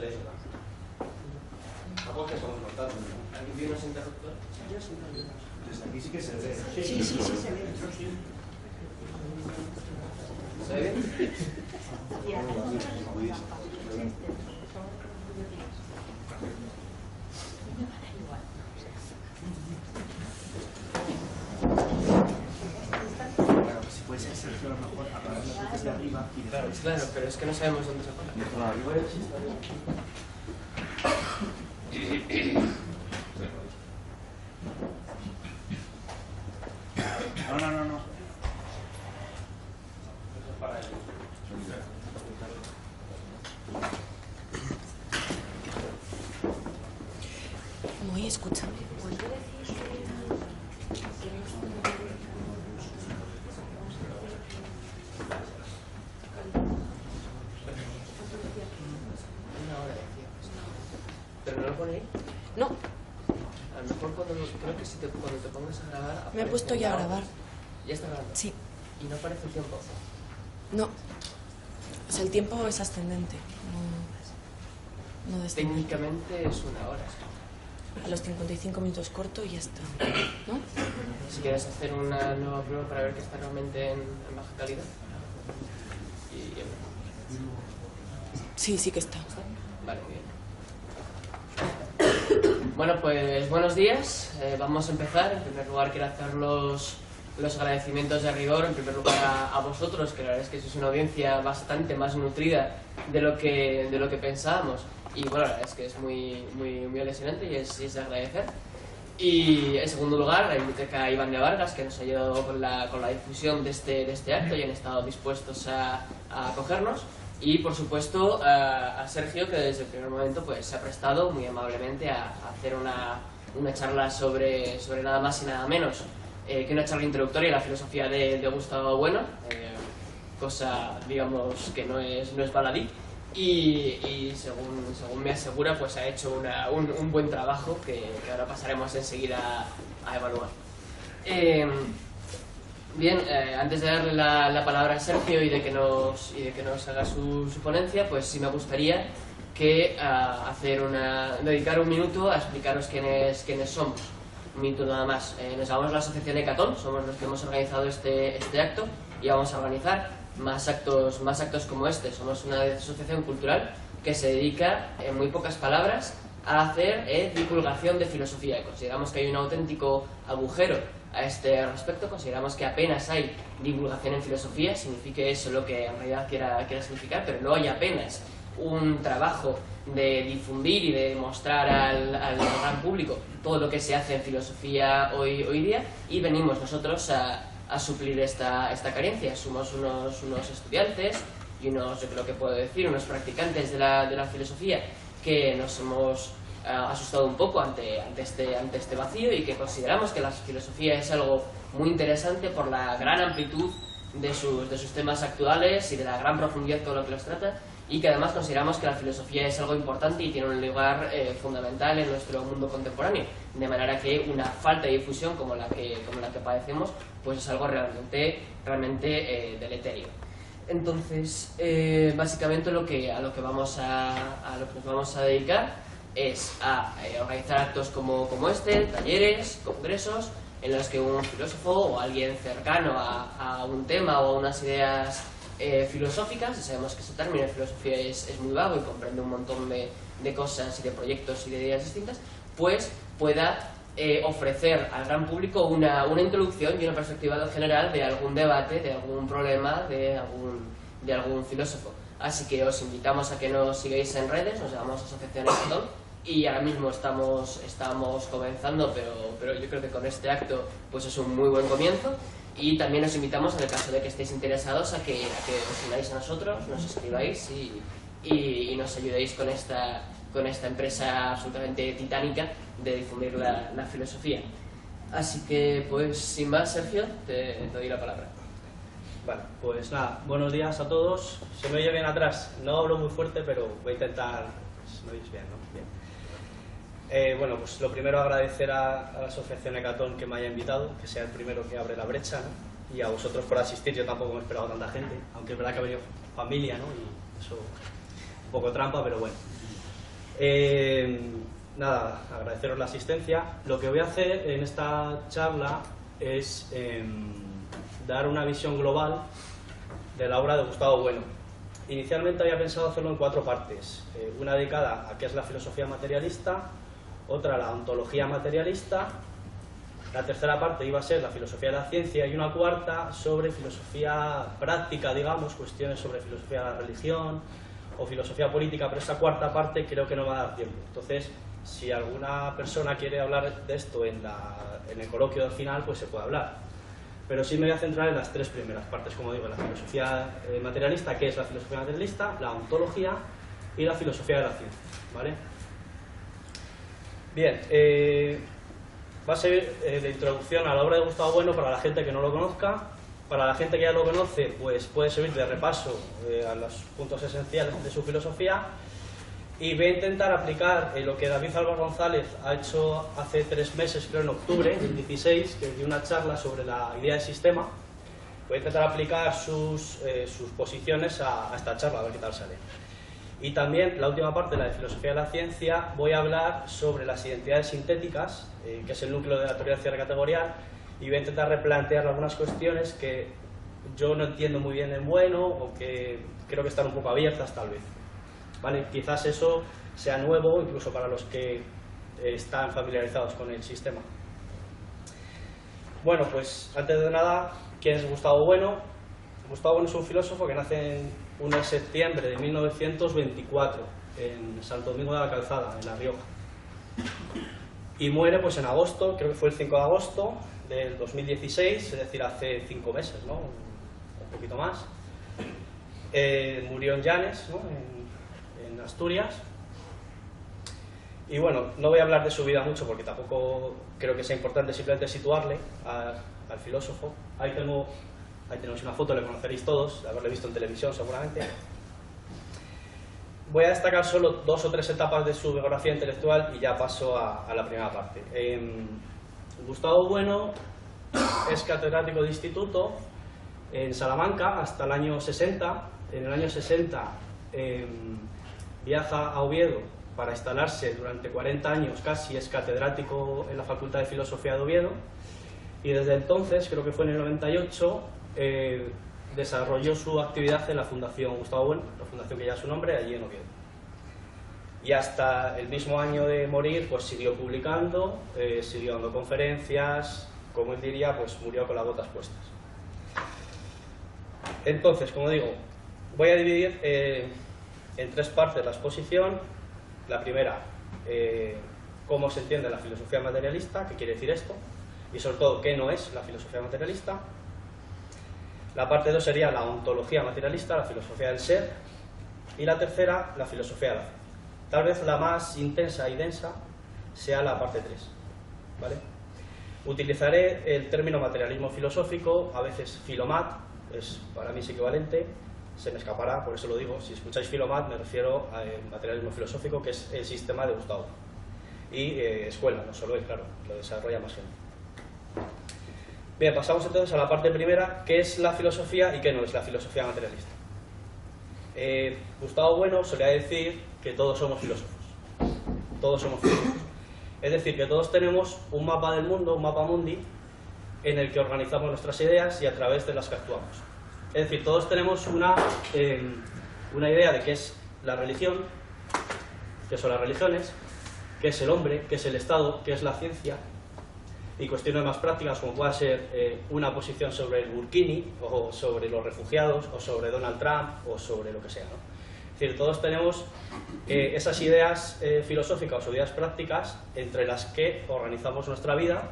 lee. Tampoco que estamos notando. ¿Aquí viene unos interruptores? Desde aquí sí que se lee. Sí, se ve. ¿Se ve bien? Si puede ser Sergio, a lo mejor apagar las luces de arriba y Claro, pero es que no sabemos dónde se apaga. No. Muy, escúchame. ¿Pero no lo pone ahí? No, A lo mejor creo que cuando te pongas a grabar... me he puesto ya a grabar. ¿Ya está grabando? Sí. ¿Y no aparece el tiempo? No. O sea, el tiempo es ascendente. No descendente. Técnicamente es una hora. A los 55 minutos corto y ya está. ¿No? Si quieres hacer una nueva prueba para ver que está realmente en baja calidad. Sí que está. Vale, muy bien. Bueno, pues buenos días. Vamos a empezar. En primer lugar quiero hacer los agradecimientos de rigor, en primer lugar a vosotros, que la verdad es que sois una audiencia bastante más nutrida de lo que pensábamos. Y bueno, la verdad es que es muy aleccionante y es de agradecer. Y en segundo lugar, la Biblioteca Iván de Vargas, que nos ha ayudado con la difusión de este acto y han estado dispuestos a acogernos. Y por supuesto a Sergio, que desde el primer momento pues se ha prestado muy amablemente a hacer una charla sobre nada más y nada menos que una charla introductoria a la filosofía de Gustavo Bueno, cosa digamos que no es baladí. Y según me asegura, pues ha hecho un buen trabajo que ahora pasaremos enseguida a evaluar. Bien, antes de darle la palabra a Sergio y de que nos haga su ponencia, pues sí me gustaría que dedicar un minuto a explicaros quiénes somos. Un minuto nada más. Nos llamamos la Asociación Ecatón, somos los que hemos organizado este acto y vamos a organizar más actos como este. Somos una asociación cultural que se dedica, en muy pocas palabras, a hacer divulgación de filosofía. Y consideramos que hay un auténtico agujero a este respecto. Consideramos que apenas hay divulgación en filosofía, signifique eso lo que en realidad quiera significar, pero no hay apenas un trabajo de difundir y de mostrar al gran público todo lo que se hace en filosofía hoy día, y venimos nosotros a suplir esta carencia. Somos unos estudiantes y yo creo que puedo decir, unos practicantes de la filosofía que nos hemos asustado un poco ante este vacío y que consideramos que la filosofía es algo muy interesante por la gran amplitud de sus temas actuales y de la gran profundidad con lo que los trata, y que además consideramos que la filosofía es algo importante y tiene un lugar fundamental en nuestro mundo contemporáneo, de manera que una falta de difusión como la que padecemos pues es algo realmente deleterio. Entonces, básicamente a lo que nos vamos a dedicar es a organizar actos como este, talleres, congresos, en los que un filósofo o alguien cercano a un tema o a unas ideas filosóficas, y sabemos que ese término de filosofía es muy vago y comprende un montón de cosas y de proyectos y de ideas distintas, pues pueda ofrecer al gran público una introducción y una perspectiva general de algún debate, de algún problema, de algún filósofo. Así que os invitamos a que nos sigáis en redes, nos llamamos Asociación Ecatón, y ahora mismo estamos comenzando, pero yo creo que con este acto pues es un muy buen comienzo. Y también os invitamos, en el caso de que estéis interesados, a que os unáis a nosotros, nos escribáis y nos ayudéis con esta empresa absolutamente titánica de difundir la filosofía. Así que, pues, sin más, Sergio, te doy la palabra. Vale, pues nada, buenos días a todos. Se me oye bien atrás, no hablo muy fuerte, pero voy a intentar... ¿Me oís bien, no? Bien. Bueno, pues lo primero agradecer a la Asociación Ecatón que me haya invitado, que sea el primero que abre la brecha, ¿no? Y a vosotros por asistir. Yo tampoco me he esperado tanta gente, aunque es verdad que ha venido familia, ¿no? Y eso, un poco trampa, pero bueno. Nada, agradeceros la asistencia. Lo que voy a hacer en esta charla es dar una visión global de la obra de Gustavo Bueno. Inicialmente había pensado hacerlo en 4 partes, una dedicada a qué es la filosofía materialista, otra a la ontología materialista, la tercera parte iba a ser la filosofía de la ciencia y una cuarta sobre filosofía práctica, digamos, cuestiones sobre filosofía de la religión o filosofía política, pero esa cuarta parte creo que no va a dar tiempo. Entonces, si alguna persona quiere hablar de esto en el coloquio del final, pues se puede hablar. Pero sí me voy a centrar en las 3 primeras partes, como digo, la filosofía materialista, que es la filosofía materialista, la ontología y la filosofía de la ciencia, ¿vale? Bien, va a ser de introducción a la obra de Gustavo Bueno para la gente que no lo conozca. Para la gente que ya lo conoce, pues puede servir de repaso a los puntos esenciales de su filosofía. Y voy a intentar aplicar lo que David Álvaro González ha hecho hace 3 meses, creo en octubre del 16, que dio una charla sobre la idea de sistema. Voy a intentar aplicar sus posiciones a esta charla, a ver qué tal sale. Y también, la última parte, la de filosofía de la ciencia, voy a hablar sobre las identidades sintéticas, que es el núcleo de la teoría del cierre categorial, y voy a intentar replantear algunas cuestiones que yo no entiendo muy bien en Bueno, o que creo que están un poco abiertas tal vez. ¿Vale? Quizás eso sea nuevo, incluso para los que están familiarizados con el sistema. Bueno, pues antes de nada, ¿quién es Gustavo Bueno? Gustavo Bueno es un filósofo que nace en 1 de septiembre de 1924 en Santo Domingo de la Calzada, en La Rioja. Y muere pues en agosto, creo que fue el 5 de agosto del 2016, es decir, hace 5 meses, ¿no? Un poquito más. Murió en Llanes, ¿no? En Asturias. Y bueno, no voy a hablar de su vida mucho porque tampoco creo que sea importante, simplemente situarle al filósofo. Ahí tenemos una foto, le conoceréis todos, de haberle visto en televisión seguramente. Voy a destacar solo 2 o 3 etapas de su biografía intelectual y ya paso a la primera parte. Gustavo Bueno es catedrático de instituto en Salamanca hasta el año 60. En el año 60 viaja a Oviedo para instalarse durante 40 años casi, es catedrático en la Facultad de Filosofía de Oviedo, y desde entonces, creo que fue en el 98, desarrolló su actividad en la Fundación Gustavo Bueno, la fundación que lleva su nombre, allí en Oviedo. Y hasta el mismo año de morir, pues siguió publicando, siguió dando conferencias, como él diría, pues murió con las botas puestas. Entonces, como digo, voy a dividir en 3 partes la exposición. La primera, cómo se entiende la filosofía materialista, qué quiere decir esto, y sobre todo, qué no es la filosofía materialista. La parte 2 sería la ontología materialista, la filosofía del ser, y la tercera, la filosofía de la ciencia. Tal vez la más intensa y densa sea la parte 3, ¿vale? Utilizaré el término materialismo filosófico, a veces filomat, es para mí es equivalente, se me escapará, por eso lo digo. Si escucháis filomat me refiero al materialismo filosófico, que es el sistema de Gustavo. Y escuela, no solo él, claro, lo desarrolla más gente. Bien, pasamos entonces a la parte primera, qué es la filosofía y qué no es la filosofía materialista. Gustavo Bueno solía decir que todos somos filósofos. Todos somos filósofos. Es decir, que todos tenemos un mapa del mundo, un mapa mundi, en el que organizamos nuestras ideas y a través de las que actuamos. Es decir, todos tenemos una idea de qué es la religión, qué son las religiones, qué es el hombre, qué es el Estado, qué es la ciencia, y cuestiones más prácticas como pueda ser una posición sobre el burkini, o sobre los refugiados, o sobre Donald Trump, o sobre lo que sea, ¿no? Es decir, todos tenemos esas ideas filosóficas o ideas prácticas entre las que organizamos nuestra vida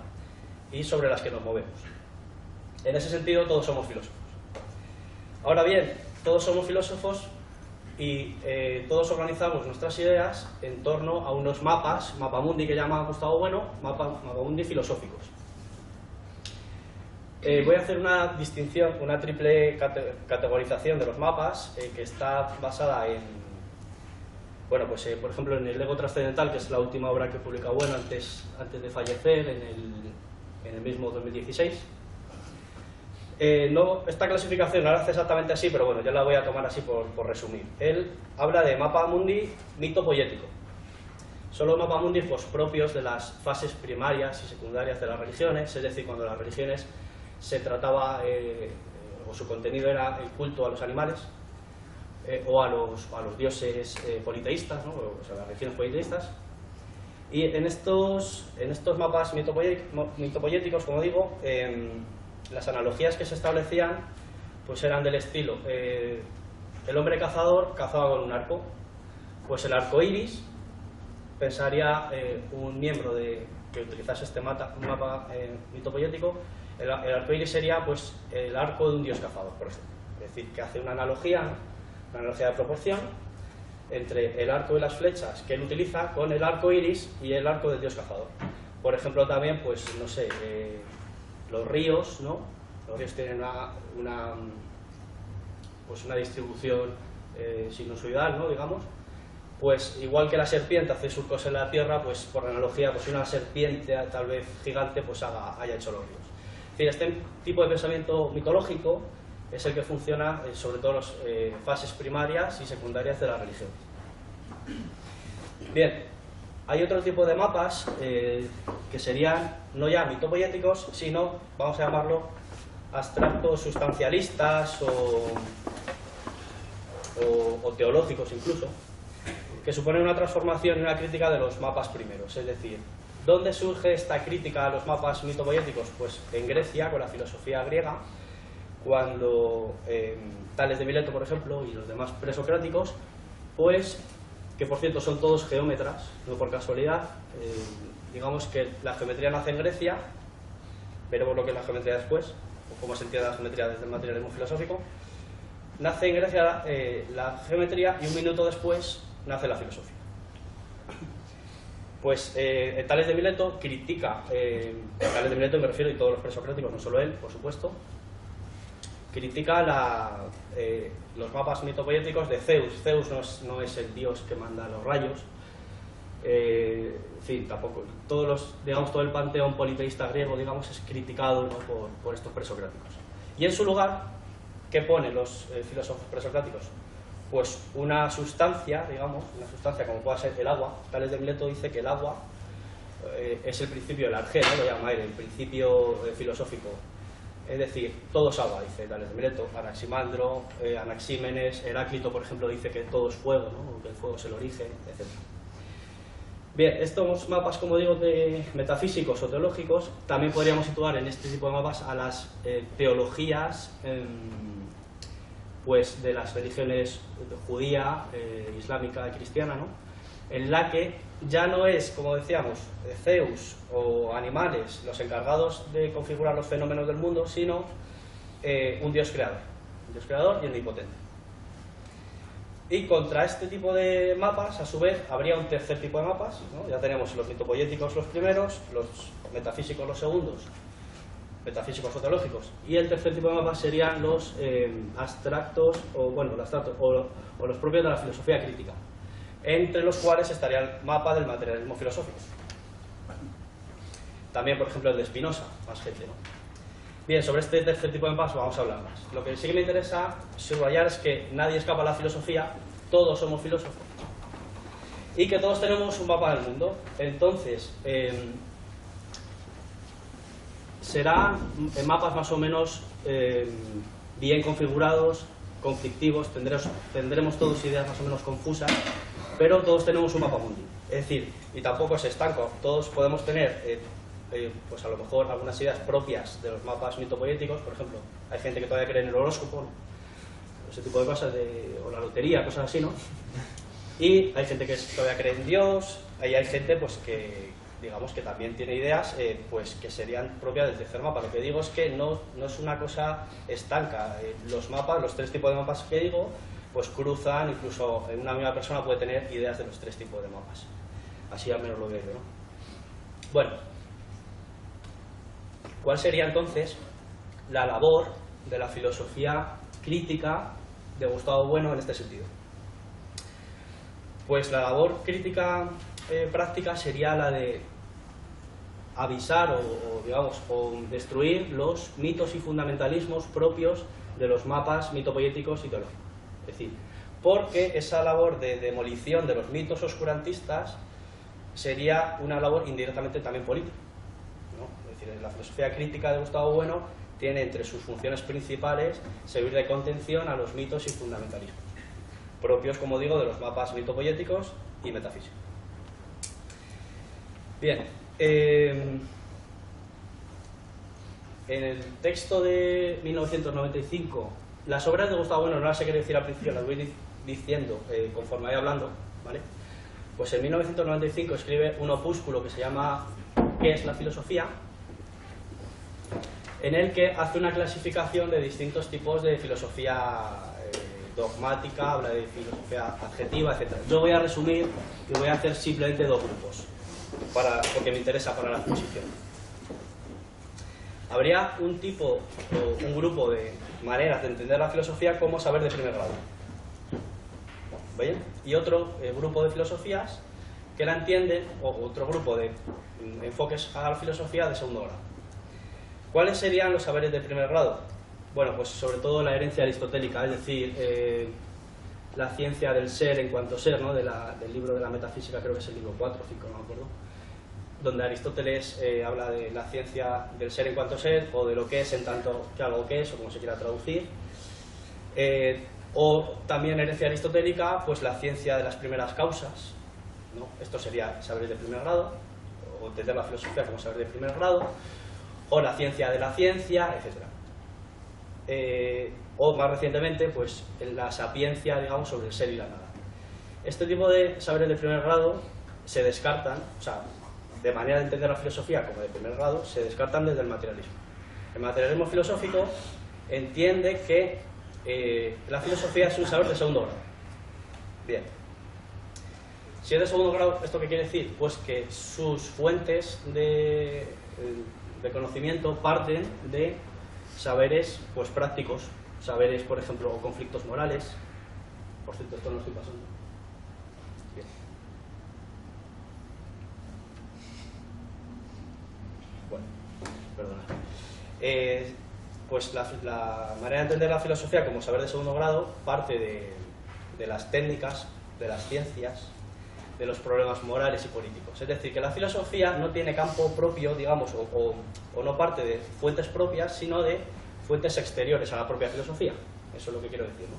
y sobre las que nos movemos. En ese sentido, todos somos filósofos. Ahora bien, todos somos filósofos y todos organizamos nuestras ideas en torno a unos mapas, mapamundi que llama Gustavo Bueno, mapamundi filosóficos. Voy a hacer una distinción, una triple categorización de los mapas que está basada en, bueno, pues por ejemplo en el ego trascendental, que es la última obra que publica Bueno antes de fallecer en el mismo 2016. No, esta clasificación no la hace exactamente así, pero bueno, yo la voy a tomar así por resumir. Él habla de mapa mundi mito poético. Son los mapamundi pues, propios de las fases primarias y secundarias de las religiones, es decir, cuando las religiones se trataba, o su contenido era el culto a los animales, o a los dioses politeístas, ¿no? O sea, las religiones politeístas. Y en estos mapas mitopoyéticos, como digo, las analogías que se establecían pues eran del estilo: el hombre cazador cazaba con un arco, pues el arco iris pensaría un miembro que utilizase este mapa mitopoyético, el arco iris sería pues el arco de un dios cazador, por ejemplo. Es decir, que hace una analogía de proporción entre el arco y las flechas que él utiliza con el arco iris y el arco del dios cazador. Por ejemplo, también, pues, no sé, los ríos, ¿no? Los ríos tienen una distribución sinusoidal, ¿no? Digamos. Pues, igual que la serpiente hace surcos en la tierra, pues, por analogía, pues una serpiente, tal vez gigante, pues haya hecho los ríos. Es decir, este tipo de pensamiento mitológico es el que funciona sobre todo en las fases primarias y secundarias de la religión. Bien, hay otro tipo de mapas que serían no ya mitopoyéticos, sino, vamos a llamarlo, abstractos sustancialistas o teológicos incluso, que suponen una transformación y una crítica de los mapas primeros. Es decir, ¿dónde surge esta crítica a los mapas mitopoyéticos? Pues en Grecia, con la filosofía griega, cuando Tales de Mileto, por ejemplo, y los demás presocráticos, pues, que por cierto son todos geómetras, no por casualidad, digamos que la geometría nace en Grecia, veremos lo que es la geometría después, o cómo se entiende la geometría desde el materialismo filosófico. Nace en Grecia la geometría y un minuto después nace la filosofía. Pues Tales de Mileto critica, Tales de Mileto me refiero, y todos los presocráticos, no solo él, por supuesto, critica los mapas mitopoyéticos de Zeus. Zeus no es el dios que manda los rayos, en fin, tampoco. Todo el panteón politeísta griego, digamos, es criticado, ¿no? por estos presocráticos. Y en su lugar, ¿qué ponen los filósofos presocráticos? Pues una sustancia, digamos, una sustancia como pueda ser el agua. Tales de Mileto dice que el agua es el principio del arjé, ¿no? Lo llama él, el principio filosófico. Es decir, todo es agua, dice Tales de Mileto. Anaximandro, Anaxímenes, Heráclito, por ejemplo, dice que todo es fuego, ¿no? Que el fuego es el origen, etc. Bien, estos mapas, como digo, de metafísicos o teológicos, también podríamos situar en este tipo de mapas a las teologías pues de las religiones judía, islámica y cristiana, ¿no? En la que ya no es, como decíamos, Zeus o animales los encargados de configurar los fenómenos del mundo, sino un dios creador y omnipotente. Y contra este tipo de mapas, a su vez, habría un tercer tipo de mapas, ¿no? Ya tenemos los mitopoyéticos los primeros, los metafísicos los segundos, metafísicos o teológicos, y el tercer tipo de mapas serían los abstractos, o los propios de la filosofía crítica, entre los cuales estaría el mapa del materialismo filosófico. También, por ejemplo, el de Spinoza, más gente, ¿no? Bien, sobre este tercer tipo de mapas vamos a hablar más. Lo que sí que me interesa subrayar es que nadie escapa a la filosofía, todos somos filósofos, y que todos tenemos un mapa del mundo. Entonces, serán mapas más o menos bien configurados, conflictivos, tendremos todos ideas más o menos confusas, pero todos tenemos un mapa mundi. Es decir, y tampoco es estanco, todos podemos tener pues a lo mejor algunas ideas propias de los mapas mitopoyéticos. Por ejemplo, hay gente que todavía cree en el horóscopo, ¿no? Ese tipo de cosas, o la lotería, cosas así, ¿no? Y hay gente que todavía cree en Dios, y hay gente pues que, digamos, que también tiene ideas pues que serían propias del tercer mapa. Lo que digo es que no es una cosa estanca. Los mapas, los tres tipos de mapas que digo, pues cruzan, incluso una misma persona puede tener ideas de los tres tipos de mapas. Así al menos lo veo, ¿no? Bueno, ¿cuál sería entonces la labor de la filosofía crítica de Gustavo Bueno en este sentido? Pues la labor crítica práctica sería la de avisar o destruir los mitos y fundamentalismos propios de los mapas mitopoyéticos y teológicos. Es decir, porque esa labor de demolición de los mitos oscurantistas sería una labor indirectamente también política, ¿no? Es decir, la filosofía crítica de Gustavo Bueno tiene entre sus funciones principales servir de contención a los mitos y fundamentalismos, propios, como digo, de los mapas mitopoéticos y metafísicos. Bien, en el texto de 1995, las obras de Gustavo Bueno no las he querido decir al principio, las voy diciendo conforme vaya hablando, ¿vale? Pues en 1995 escribe un opúsculo que se llama ¿Qué es la filosofía?, en el que hace una clasificación de distintos tipos de filosofía dogmática, habla de filosofía adjetiva, etc. Yo voy a resumir y voy a hacer simplemente dos grupos, porque me interesa para la exposición. Habría un tipo o un grupo de maneras de entender la filosofía como saber de primer grado. ¿Bien? Y otro grupo de filosofías que la entienden, o otro grupo de enfoques a la filosofía de segundo grado. ¿Cuáles serían los saberes de primer grado? Bueno, pues sobre todo la herencia aristotélica, es decir, la ciencia del ser en cuanto ser, ¿no? Del libro de la metafísica, creo que es el libro 4 o 5, no me acuerdo, donde Aristóteles habla de la ciencia del ser en cuanto ser, o de lo que es en tanto que algo que es, o como se quiera traducir. O también herencia aristotélica, pues la ciencia de las primeras causas, ¿no? Esto sería saberes de primer grado, o entender la filosofía como saber de primer grado, o la ciencia de la ciencia, etc. O más recientemente, pues la sapiencia, digamos, sobre el ser y la nada. Este tipo de saberes de primer grado se descartan, o sea, de manera de entender la filosofía como de primer grado, se descartan desde el materialismo. El materialismo filosófico entiende que la filosofía es un saber de segundo grado. Bien. Si es de segundo grado, ¿esto qué quiere decir? Pues que sus fuentes de conocimiento parten de saberes pues prácticos, saberes, por ejemplo, conflictos morales. Por cierto, esto no lo estoy pasando. Bien. Bueno, perdona. Pues la manera de entender la filosofía como saber de segundo grado parte de las técnicas, de las ciencias, de los problemas morales y políticos. Es decir, que la filosofía no tiene campo propio, digamos, o no parte de fuentes propias, sino de fuentes exteriores a la propia filosofía. Eso es lo que quiero decir, ¿no?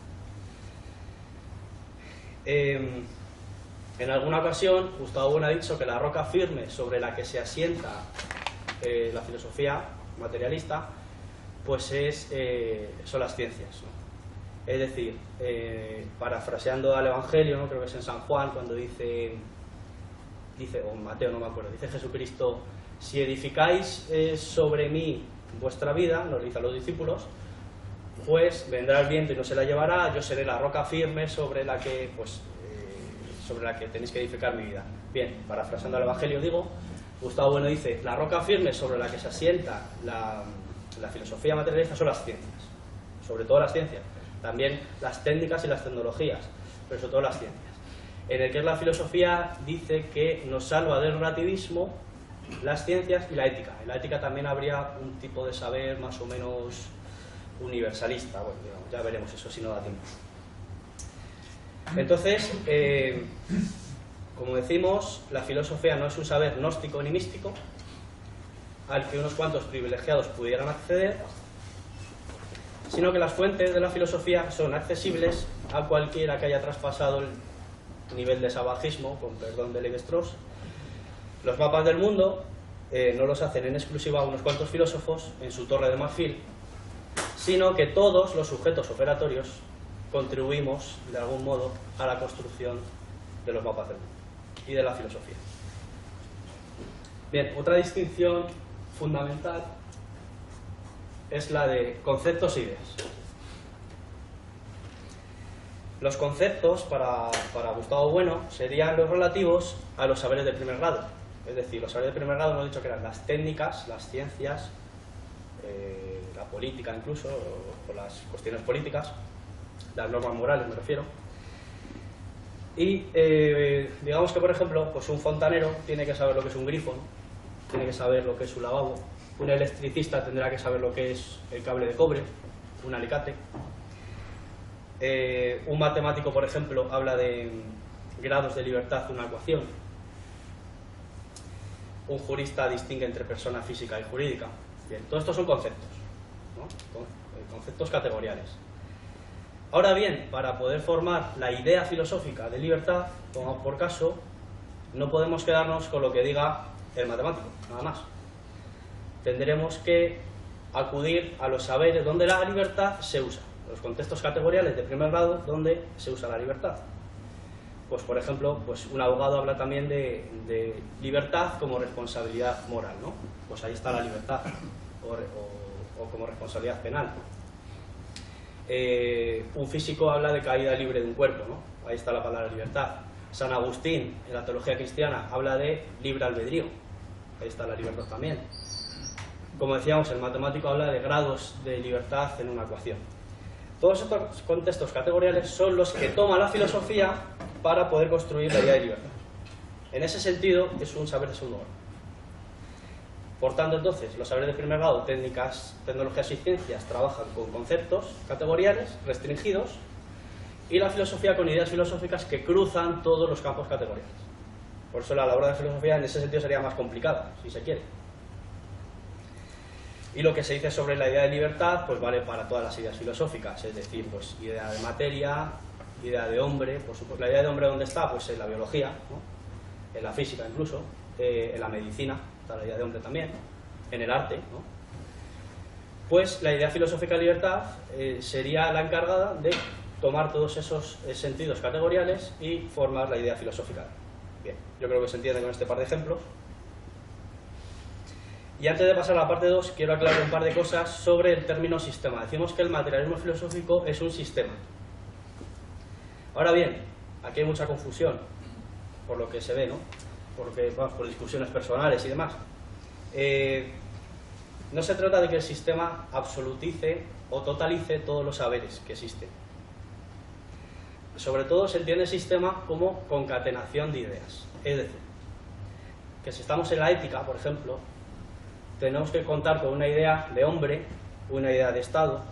En alguna ocasión, Gustavo Bueno ha dicho que la roca firme sobre la que se asienta la filosofía materialista, pues son las ciencias, ¿no? Es decir, parafraseando al Evangelio, ¿no? Creo que es en San Juan, cuando dice, o en Mateo, no me acuerdo, dice Jesucristo: si edificáis sobre mí vuestra vida, nos dice a los discípulos, pues vendrá el viento y no se la llevará, yo seré la roca firme sobre la que tenéis que edificar mi vida. Bien, parafraseando al Evangelio digo, Gustavo Bueno dice: la roca firme sobre la que se asienta la filosofía materialista son las ciencias, sobre todo las ciencias, también las técnicas y las tecnologías, pero sobre todo las ciencias. En el que es la filosofía dice que nos salva del relativismo las ciencias y la ética. En la ética también habría un tipo de saber más o menos universalista. Bueno, digamos, ya veremos eso si no da tiempo. Entonces, como decimos, la filosofía no es un saber gnóstico ni místico al que unos cuantos privilegiados pudieran acceder, sino que las fuentes de la filosofía son accesibles a cualquiera que haya traspasado el nivel de salvajismo, con perdón de Lévi-Strauss. Los mapas del mundo no los hacen en exclusiva unos cuantos filósofos en su torre de marfil, sino que todos los sujetos operatorios contribuimos de algún modo a la construcción de los mapas del mundo y de la filosofía. Bien, otra distinción fundamental es la de conceptos e ideas. Los conceptos, para Gustavo Bueno, serían los relativos a los saberes de primer grado. Es decir, los saberes de primer grado hemos dicho que eran las técnicas, las ciencias, la política incluso, o las cuestiones políticas, las normas morales me refiero. Y digamos que, por ejemplo, pues un fontanero tiene que saber lo que es un grifo, ¿no? Tiene que saber lo que es un lavabo. Un electricista tendrá que saber lo que es el cable de cobre, un alicate. Un matemático, por ejemplo, habla de grados de libertad de una ecuación. un jurista distingue entre persona física y jurídica. Bien, todo esto son conceptos, ¿no? Conceptos categoriales. Ahora bien, para poder formar la idea filosófica de libertad, pongamos por caso, no podemos quedarnos con lo que diga el matemático, nada más. Tendremos que acudir a los saberes donde la libertad se usa, los contextos categoriales de primer grado donde se usa la libertad. Pues por ejemplo, pues un abogado habla también de libertad como responsabilidad moral, ¿no? Pues ahí está la libertad, o como responsabilidad penal. Un físico habla de caída libre de un cuerpo, ¿no? Ahí está la palabra libertad. San Agustín, en la teología cristiana, habla de libre albedrío. Ahí está la libertad también. Como decíamos, el matemático habla de grados de libertad en una ecuación. Todos estos contextos categoriales son los que toma la filosofía para poder construir la idea de libertad. En ese sentido, es un saber de segundo grado. Por tanto, entonces, los saberes de primer grado, técnicas, tecnologías y ciencias, trabajan con conceptos categoriales restringidos, y la filosofía con ideas filosóficas que cruzan todos los campos categoriales. Por eso la labor de filosofía en ese sentido sería más complicada, si se quiere. Y lo que se dice sobre la idea de libertad, pues vale para todas las ideas filosóficas, es decir, pues idea de materia, idea de hombre, por supuesto. La idea de hombre, ¿dónde está? Pues en la biología, ¿no? En la física incluso, en la medicina, está la idea de hombre también, en el arte, ¿no? Pues la idea filosófica de libertad sería la encargada de tomar todos esos sentidos categoriales y formar la idea filosófica. Bien, yo creo que se entiende con este par de ejemplos. Y antes de pasar a la parte 2, quiero aclarar un par de cosas sobre el término sistema. Decimos que el materialismo filosófico es un sistema. Ahora bien, aquí hay mucha confusión, por lo que se ve, ¿no? Porque, vamos, por discusiones personales y demás. No se trata de que el sistema absolutice o totalice todos los saberes que existen. Sobre todo se entiende el sistema como concatenación de ideas. Es decir, que si estamos en la ética, por ejemplo, tenemos que contar con una idea de hombre, una idea de Estado,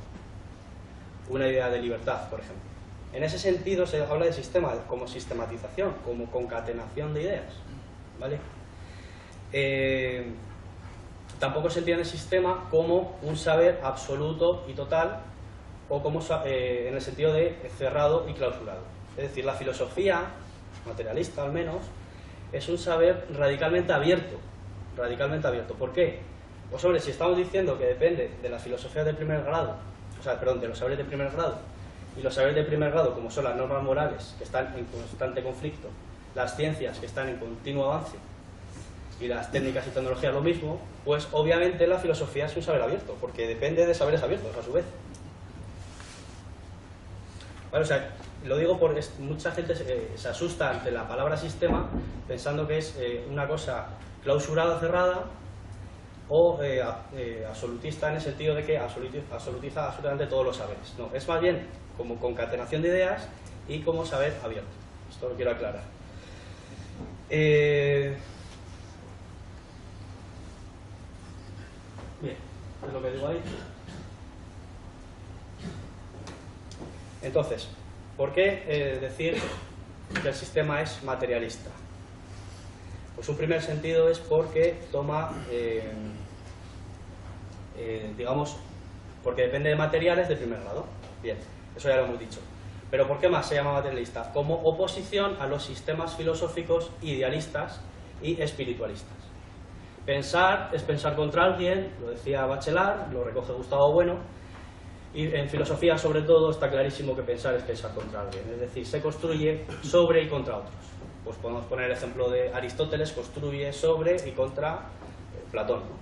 una idea de libertad, por ejemplo. En ese sentido se habla de sistema como sistematización, como concatenación de ideas, ¿vale? Tampoco se entiende el sistema como un saber absoluto y total, o como en el sentido de cerrado y clausurado. Es decir, la filosofía, materialista al menos, es un saber radicalmente abierto. Radicalmente abierto. ¿Por qué? Pues hombre, si estamos diciendo que depende de las filosofías de primer grado, o sea, perdón, de los saberes de primer grado, y los saberes de primer grado, como son las normas morales, que están en constante conflicto, las ciencias, que están en continuo avance, y las técnicas y tecnologías lo mismo, pues obviamente la filosofía es un saber abierto, porque depende de saberes abiertos a su vez. Vale, o sea, lo digo porque mucha gente se asusta ante la palabra sistema pensando que es una cosa clausurada, cerrada, o absolutista en el sentido de que absolutiza absolutamente todos los saberes. No, es más bien como concatenación de ideas y como saber abierto. Esto lo quiero aclarar. Bien, es lo que digo ahí. Entonces, ¿por qué decir que el sistema es materialista? Pues un primer sentido es porque toma, digamos, porque depende de materiales de primer grado. Bien, eso ya lo hemos dicho. Pero ¿por qué más se llama materialista? Como oposición a los sistemas filosóficos idealistas y espiritualistas. Pensar es pensar contra alguien, lo decía Bachelard, lo recoge Gustavo Bueno, y en filosofía sobre todo está clarísimo que pensar es pensar contra alguien, es decir, se construye sobre y contra otros. Pues podemos poner el ejemplo de Aristóteles, construye sobre y contra Platón, ¿no?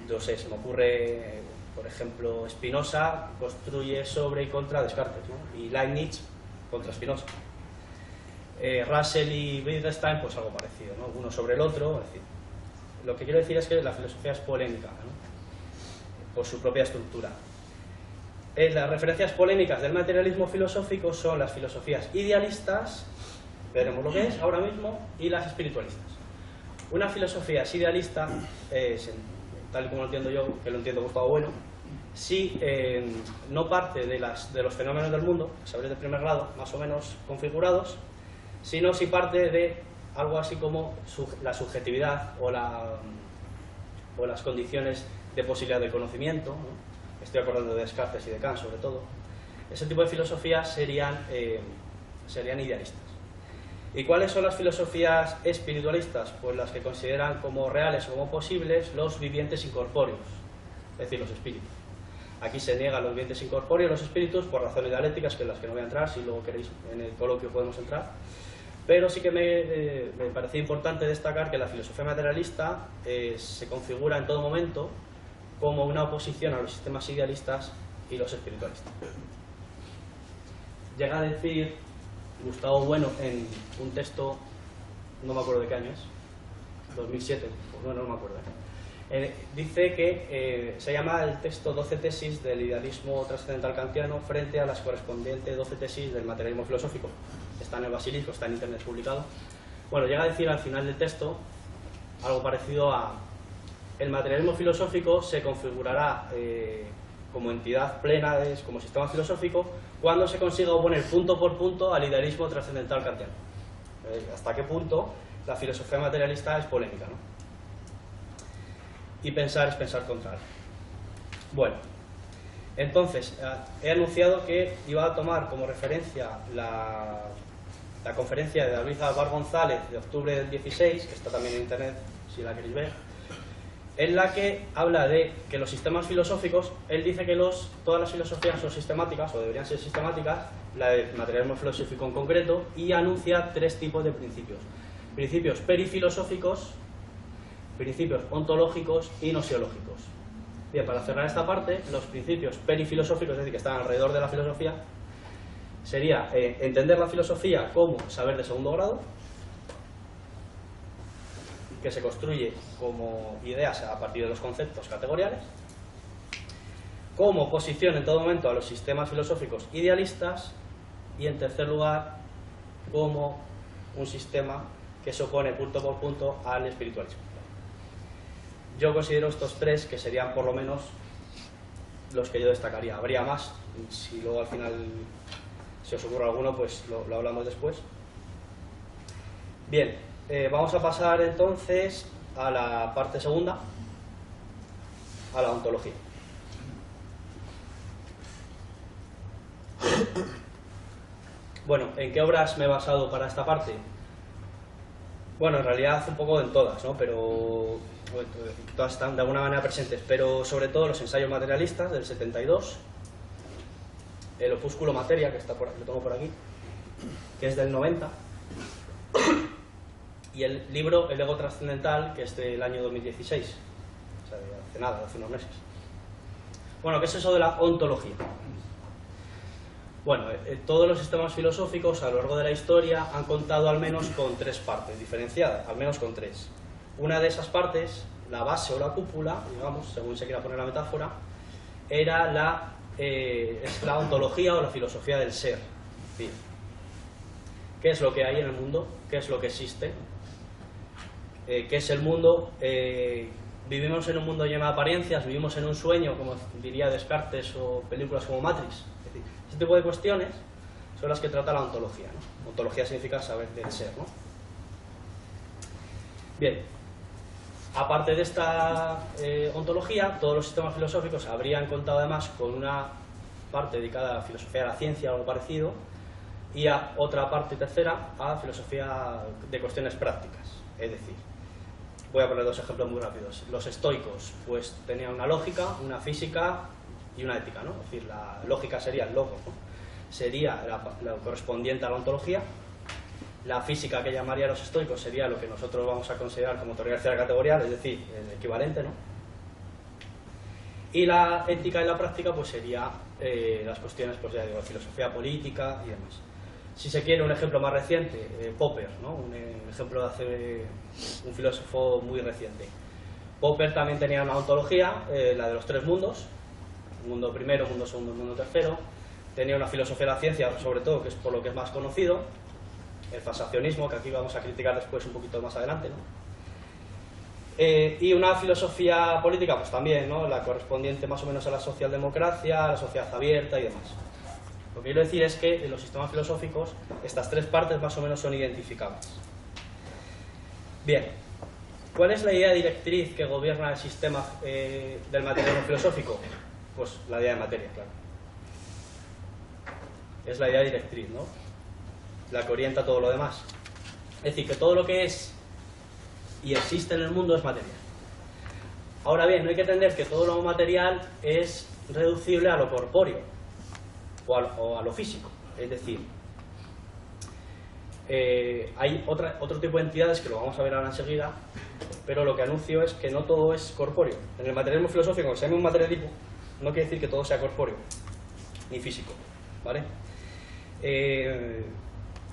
Yo sé, se me ocurre, por ejemplo, Spinoza construye sobre y contra Descartes, ¿no? Y Leibniz contra Spinoza. Russell y Wittgenstein, pues algo parecido, ¿no? Uno sobre el otro. Es decir, lo que quiero decir es que la filosofía es polémica, ¿no? Por su propia estructura. Las referencias polémicas del materialismo filosófico son las filosofías idealistas, veremos lo que es ahora mismo, y las espiritualistas. Una filosofía es idealista, tal y como lo entiendo yo, que lo entiendo Gustavo Bueno, si no parte de los fenómenos del mundo, saberes de primer grado, más o menos configurados, sino si parte de algo así como la subjetividad o las condiciones de posibilidad de conocimiento, ¿no? Estoy acordando de Descartes y de Kant sobre todo. Ese tipo de filosofías serían idealistas. ¿Y cuáles son las filosofías espiritualistas? Pues las que consideran como reales o como posibles los vivientes incorpóreos, es decir, los espíritus. Aquí se niegan los vivientes incorpóreos, los espíritus, por razones dialécticas, que en las que no voy a entrar, si luego queréis en el coloquio podemos entrar. Pero sí que me parecía importante destacar que la filosofía materialista se configura en todo momento como una oposición a los sistemas idealistas y los espiritualistas. Llega a decir Gustavo Bueno en un texto, no me acuerdo de qué año es, 2007, pues bueno, no me acuerdo. Dice que se llama el texto 12 tesis del idealismo trascendental kantiano frente a las correspondientes 12 tesis del materialismo filosófico. Está en el Basilisco, está en internet publicado. Bueno, llega a decir al final del texto algo parecido a: el materialismo filosófico se configurará como entidad plena, como sistema filosófico, cuando se consiga oponer punto por punto al idealismo trascendental kantiano. ¿Hasta qué punto la filosofía materialista es polémica, ¿no? Y pensar es pensar contra él. Bueno, entonces, he anunciado que iba a tomar como referencia la conferencia de David Alvar González de octubre del 16, que está también en internet, si la queréis ver, en la que habla de que los sistemas filosóficos, él dice que todas las filosofías son sistemáticas, o deberían ser sistemáticas, la del materialismo filosófico en concreto, y anuncia tres tipos de principios. Principios perifilosóficos, principios ontológicos y nosiológicos. Bien, para cerrar esta parte, los principios perifilosóficos, es decir, que están alrededor de la filosofía, sería entender la filosofía como saber de segundo grado, que se construye como ideas a partir de los conceptos categoriales, como oposición en todo momento a los sistemas filosóficos idealistas, y en tercer lugar, como un sistema que se opone punto por punto al espiritualismo. Yo considero estos tres que serían por lo menos los que yo destacaría. Habría más, si luego al final se os ocurre alguno, pues lo hablamos después. Bien, vamos a pasar entonces a la parte segunda, a la ontología. Bueno, ¿en qué obras me he basado para esta parte? Bueno, en realidad un poco en todas, ¿no? Pero todas están de alguna manera presentes, pero sobre todo los ensayos materialistas del 72, el opúsculo Materia, que está lo tengo por aquí, que es del 90, y el libro El ego trascendental, que es del año 2016, o sea, hace nada, hace unos meses. Bueno, ¿qué es eso de la ontología? Bueno, todos los sistemas filosóficos a lo largo de la historia han contado al menos con tres partes diferenciadas, al menos con tres. Una de esas partes, la base o la cúpula, digamos, según se quiera poner la metáfora, era es la ontología o la filosofía del ser. Bien. ¿Qué es lo que hay en el mundo? ¿Qué es lo que existe? ¿Qué es el mundo? ¿Vivimos en un mundo lleno de apariencias? ¿Vivimos en un sueño, como diría Descartes, o películas como Matrix? Es decir, ese tipo de cuestiones son las que trata la ontología, ¿no? Ontología significa saber del ser, ¿no? Bien, aparte de esta ontología, todos los sistemas filosóficos habrían contado además con una parte dedicada a la filosofía de la ciencia o algo parecido, y a otra parte tercera a filosofía de cuestiones prácticas. Es decir, voy a poner dos ejemplos muy rápidos. Los estoicos pues tenían una lógica, una física y una ética, ¿no? Es decir, la lógica sería el logos, ¿no? Sería la correspondiente a la ontología. La física que llamaría los estoicos sería lo que nosotros vamos a considerar como teoría categorial, es decir, el equivalente, ¿no? Y la ética y la práctica pues sería las cuestiones, pues ya digo, filosofía política y demás. Si se quiere un ejemplo más reciente, Popper, ¿no? Un ejemplo de hace un filósofo muy reciente. Popper también tenía una ontología, la de los tres mundos, mundo primero, mundo segundo, mundo tercero. Tenía una filosofía de la ciencia, sobre todo, que es por lo que es más conocido, el falsacionismo, que aquí vamos a criticar después un poquito más adelante, ¿no? Y una filosofía política, pues también, ¿no? La correspondiente más o menos a la socialdemocracia, a la sociedad abierta y demás. Lo que quiero decir es que en los sistemas filosóficos estas tres partes más o menos son identificables. Bien, ¿cuál es la idea directriz que gobierna el sistema del materialismo filosófico? Pues la idea de materia, claro. Es la idea directriz, ¿no? La que orienta todo lo demás. Es decir, que todo lo que es y existe en el mundo es materia. Ahora bien, no hay que entender que todo lo material es reducible a lo corpóreo o a lo físico. Es decir, hay otro tipo de entidades que lo vamos a ver ahora enseguida, pero lo que anuncio es que no todo es corpóreo. En el materialismo filosófico, aunque se llame un materialismo, no quiere decir que todo sea corpóreo ni físico, ¿vale?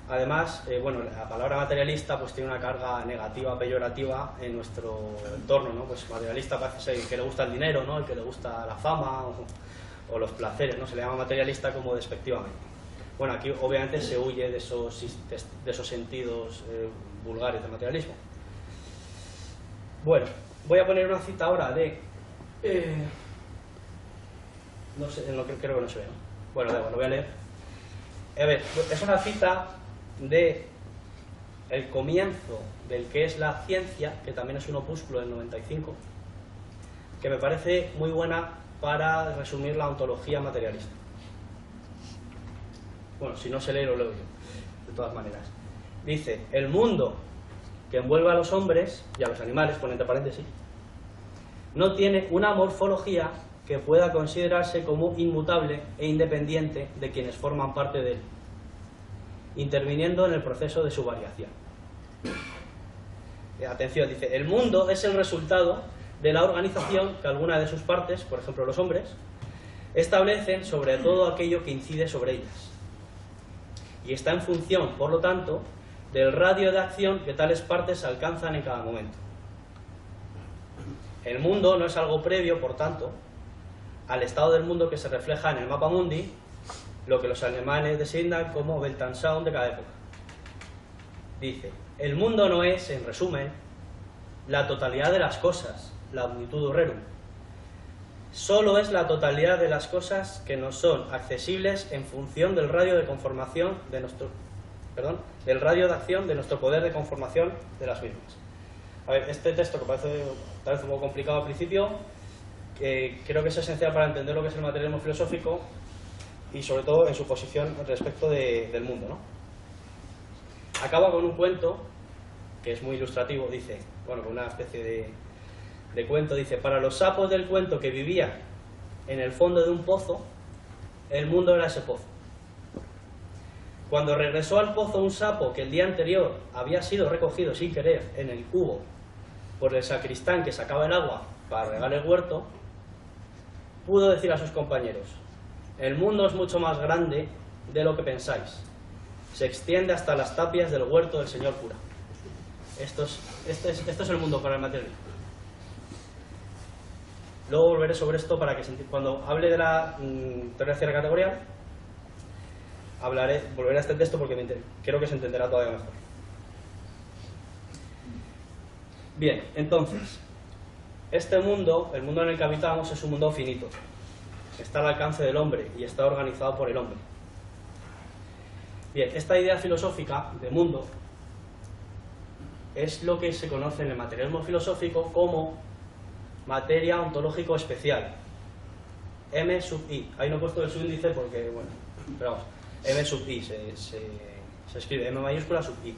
Además, bueno, la palabra materialista pues tiene una carga negativa, peyorativa en nuestro entorno, ¿no? Pues materialista parece ser el que le gusta el dinero, ¿no? El que le gusta la fama o los placeres, ¿no? Se le llama materialista como despectivamente. Bueno, aquí obviamente se huye de esos sentidos vulgares del materialismo. Bueno, voy a poner una cita ahora de... no sé, en lo que creo que no se ve, ¿no? Bueno, lo voy a leer. A ver, es una cita de el comienzo del que es la ciencia, que también es un opúsculo del 95, que me parece muy buena para resumir la ontología materialista. Bueno, si no se lee, lo leo yo, de todas maneras. Dice, el mundo que envuelve a los hombres y a los animales, pone entre paréntesis, no tiene una morfología que pueda considerarse como inmutable e independiente de quienes forman parte de él, interviniendo en el proceso de su variación. Atención, dice, el mundo es el resultado de la organización que alguna de sus partes, por ejemplo los hombres, establecen sobre todo aquello que incide sobre ellas. Y está en función, por lo tanto, del radio de acción que tales partes alcanzan en cada momento. El mundo no es algo previo, por tanto, al estado del mundo que se refleja en el mapa mundi, lo que los alemanes designan como Weltanschauung de cada época. Dice, el mundo no es, en resumen, la totalidad de las cosas, la omnitudo rerum. Solo es la totalidad de las cosas que nos son accesibles en función del radio de conformación de nuestro, del radio de acción de nuestro poder de conformación de las mismas. A ver, este texto que parece tal vez un poco complicado al principio, creo que es esencial para entender lo que es el materialismo filosófico y sobre todo en su posición respecto del mundo, ¿no? Acaba con un cuento que es muy ilustrativo, dice, bueno, con una especie de cuento, dice, para los sapos del cuento que vivían en el fondo de un pozo, el mundo era ese pozo. Cuando regresó al pozo un sapo que el día anterior había sido recogido sin querer en el cubo por el sacristán que sacaba el agua para regar el huerto, pudo decir a sus compañeros, el mundo es mucho más grande de lo que pensáis, se extiende hasta las tapias del huerto del señor cura. Esto es el mundo para el materialismo. Luego volveré sobre esto para que cuando hable de la teoría categorial, volveré a este texto porque creo que se entenderá todavía mejor. Bien, entonces, este mundo, el mundo en el que habitamos, es un mundo finito. Está al alcance del hombre y está organizado por el hombre. Bien, esta idea filosófica de mundo es lo que se conoce en el materialismo filosófico como materia ontológico especial. M sub I. Ahí no he puesto el subíndice porque, bueno, pero vamos, M sub I se escribe M mayúscula sub I.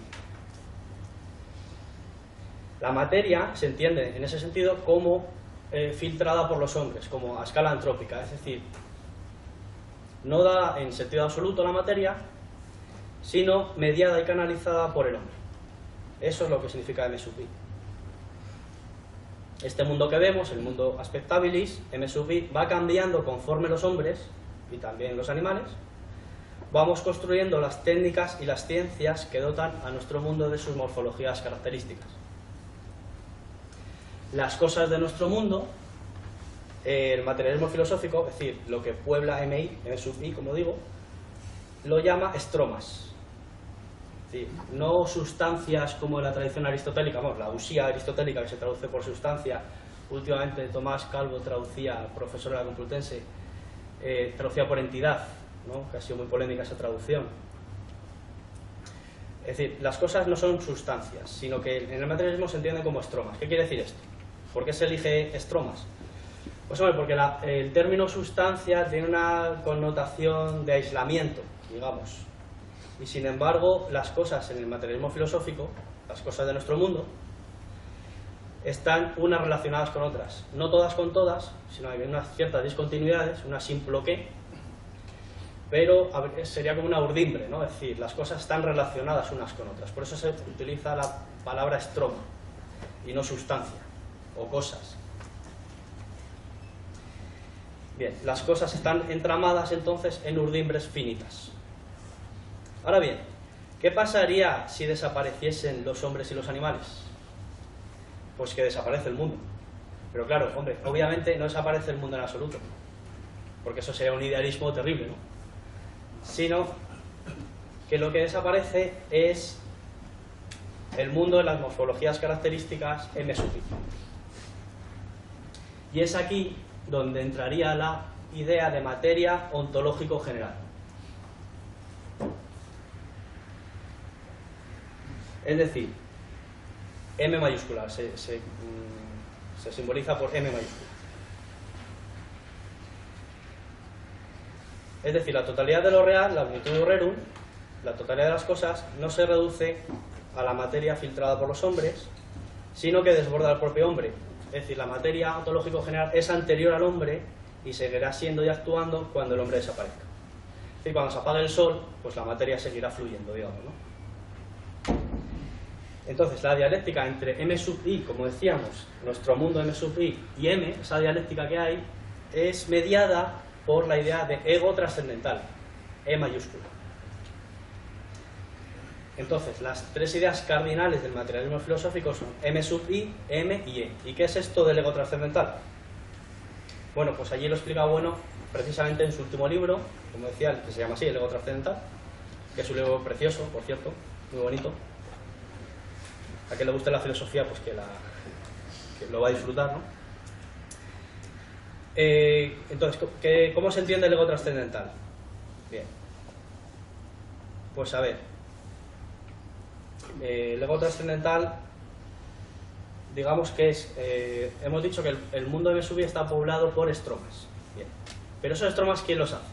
La materia se entiende en ese sentido como filtrada por los hombres, como a escala antrópica, es decir, no da en sentido absoluto la materia, sino mediada y canalizada por el hombre. Eso es lo que significa M sub I. Este mundo que vemos, el mundo aspectabilis, M sub I, va cambiando conforme los hombres y también los animales vamos construyendo las técnicas y las ciencias que dotan a nuestro mundo de sus morfologías características. Las cosas de nuestro mundo, el materialismo filosófico, es decir, lo que puebla MI, M sub I, como digo, lo llama estromas. Es decir, no sustancias como en la tradición aristotélica, bueno, la usía aristotélica que se traduce por sustancia, últimamente Tomás Calvo traducía, profesor de la Complutense, traducía por entidad, ¿no? Que ha sido muy polémica esa traducción. Es decir, las cosas no son sustancias, sino que en el materialismo se entiende como estromas. ¿Qué quiere decir esto? ¿Por qué se elige estromas? Pues hombre, porque el término sustancia tiene una connotación de aislamiento, digamos. Y sin embargo, las cosas en el materialismo filosófico, las cosas de nuestro mundo, están unas relacionadas con otras. No todas con todas, sino hay unas ciertas discontinuidades, una simple que, pero sería como una urdimbre, ¿no? Es decir, las cosas están relacionadas unas con otras. Por eso se utiliza la palabra estroma y no sustancia o cosas. Bien, las cosas están entramadas entonces en urdimbres finitas. Ahora bien, ¿qué pasaría si desapareciesen los hombres y los animales? Pues que desaparece el mundo. Pero claro, hombre, obviamente no desaparece el mundo en absoluto, porque eso sería un idealismo terrible, ¿no? Sino que lo que desaparece es el mundo de las morfologías características M sub I. Y es aquí donde entraría la idea de materia ontológico general. Es decir, M mayúscula, se simboliza por M mayúscula. Es decir, la totalidad de lo real, la omnitud rerum, la totalidad de las cosas, no se reduce a la materia filtrada por los hombres, sino que desborda al propio hombre. Es decir, la materia ontológico general es anterior al hombre y seguirá siendo y actuando cuando el hombre desaparezca. Es decir, cuando se apague el sol, pues la materia seguirá fluyendo, digamos, ¿no? Entonces, la dialéctica entre M sub I, como decíamos, nuestro mundo M sub I y M, esa dialéctica que hay, es mediada por la idea de ego trascendental, E mayúscula. Entonces, las tres ideas cardinales del materialismo filosófico son M sub I, M y E. ¿Y qué es esto del ego trascendental? Bueno, pues allí lo explica Bueno precisamente en su último libro, como decía, que se llama así, El ego trascendental, que es un libro precioso, por cierto, muy bonito. A quien le guste la filosofía, pues que lo va a disfrutar, ¿no? Entonces, ¿cómo se entiende el ego trascendental? Bien. Pues a ver. El ego trascendental, digamos que es... hemos dicho que el mundo de Mesubí está poblado por estromas. Bien. Pero esos estromas, ¿quién los hace?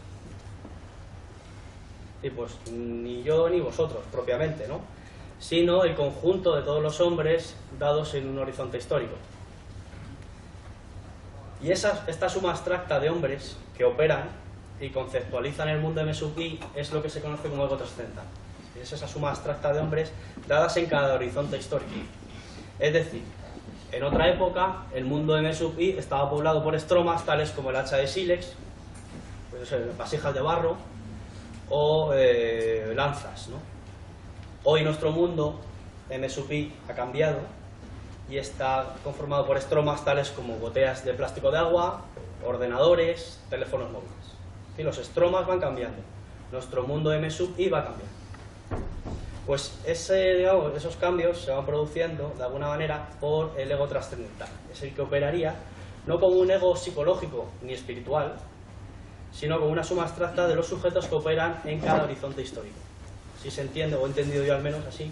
Y pues ni yo ni vosotros, propiamente, ¿no? Sino el conjunto de todos los hombres dados en un horizonte histórico. Y esta suma abstracta de hombres que operan y conceptualizan el mundo de Mesubí es lo que se conoce como ego trascendental. Es esa suma abstracta de hombres dadas en cada horizonte histórico. Es decir, en otra época el mundo de Mesubí estaba poblado por estromas tales como el hacha de sílex, pues, vasijas de barro o lanzas, ¿no? Hoy nuestro mundo, M sub I, ha cambiado y está conformado por estromas tales como botellas de plástico de agua, ordenadores, teléfonos móviles. Y los estromas van cambiando. Nuestro mundo M sub I va cambiando. Pues esos cambios se van produciendo de alguna manera por el ego trascendental. Es el que operaría no como un ego psicológico ni espiritual, sino como una suma abstracta de los sujetos que operan en cada horizonte histórico. Si se entiende, o he entendido yo al menos así,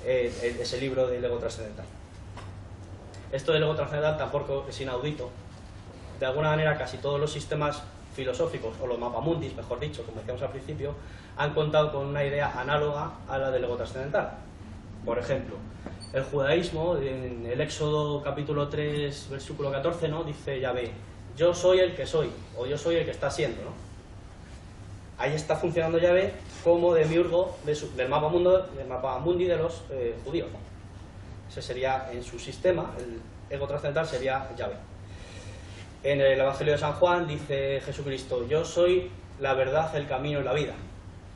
ese libro del ego trascendental. Esto del ego trascendental tampoco es inaudito. De alguna manera casi todos los sistemas filosóficos, o los mapamundis, mejor dicho, como decíamos al principio, han contado con una idea análoga a la del ego trascendental. Por ejemplo, el judaísmo, en el Éxodo capítulo 3, versículo 14, ¿no? Dice Yahvé, yo soy el que soy, o yo soy el que está siendo, ¿no? Ahí está funcionando Yahvé como demiurgo del mapa mundi de los judíos. Ese sería, en su sistema, el ego trascendental sería Yahvé. En el Evangelio de San Juan dice Jesucristo, yo soy la verdad, el camino y la vida.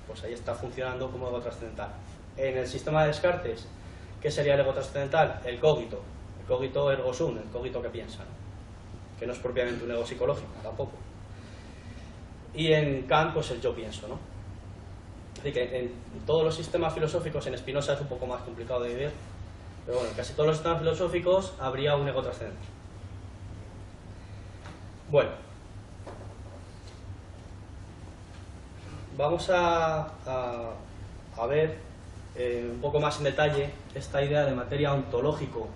Pues ahí está funcionando como ego trascendental. En el sistema de Descartes, ¿qué sería el ego trascendental? El cogito ergo sum, el cogito que piensa, ¿no? Que no es propiamente un ego psicológico, tampoco. Y en Kant, pues el yo pienso, ¿no? Así que en todos los sistemas filosóficos, en Spinoza es un poco más complicado de ver, pero bueno, en casi todos los sistemas filosóficos habría un ego trascendental. Bueno, vamos a ver un poco más en detalle esta idea de materia ontológico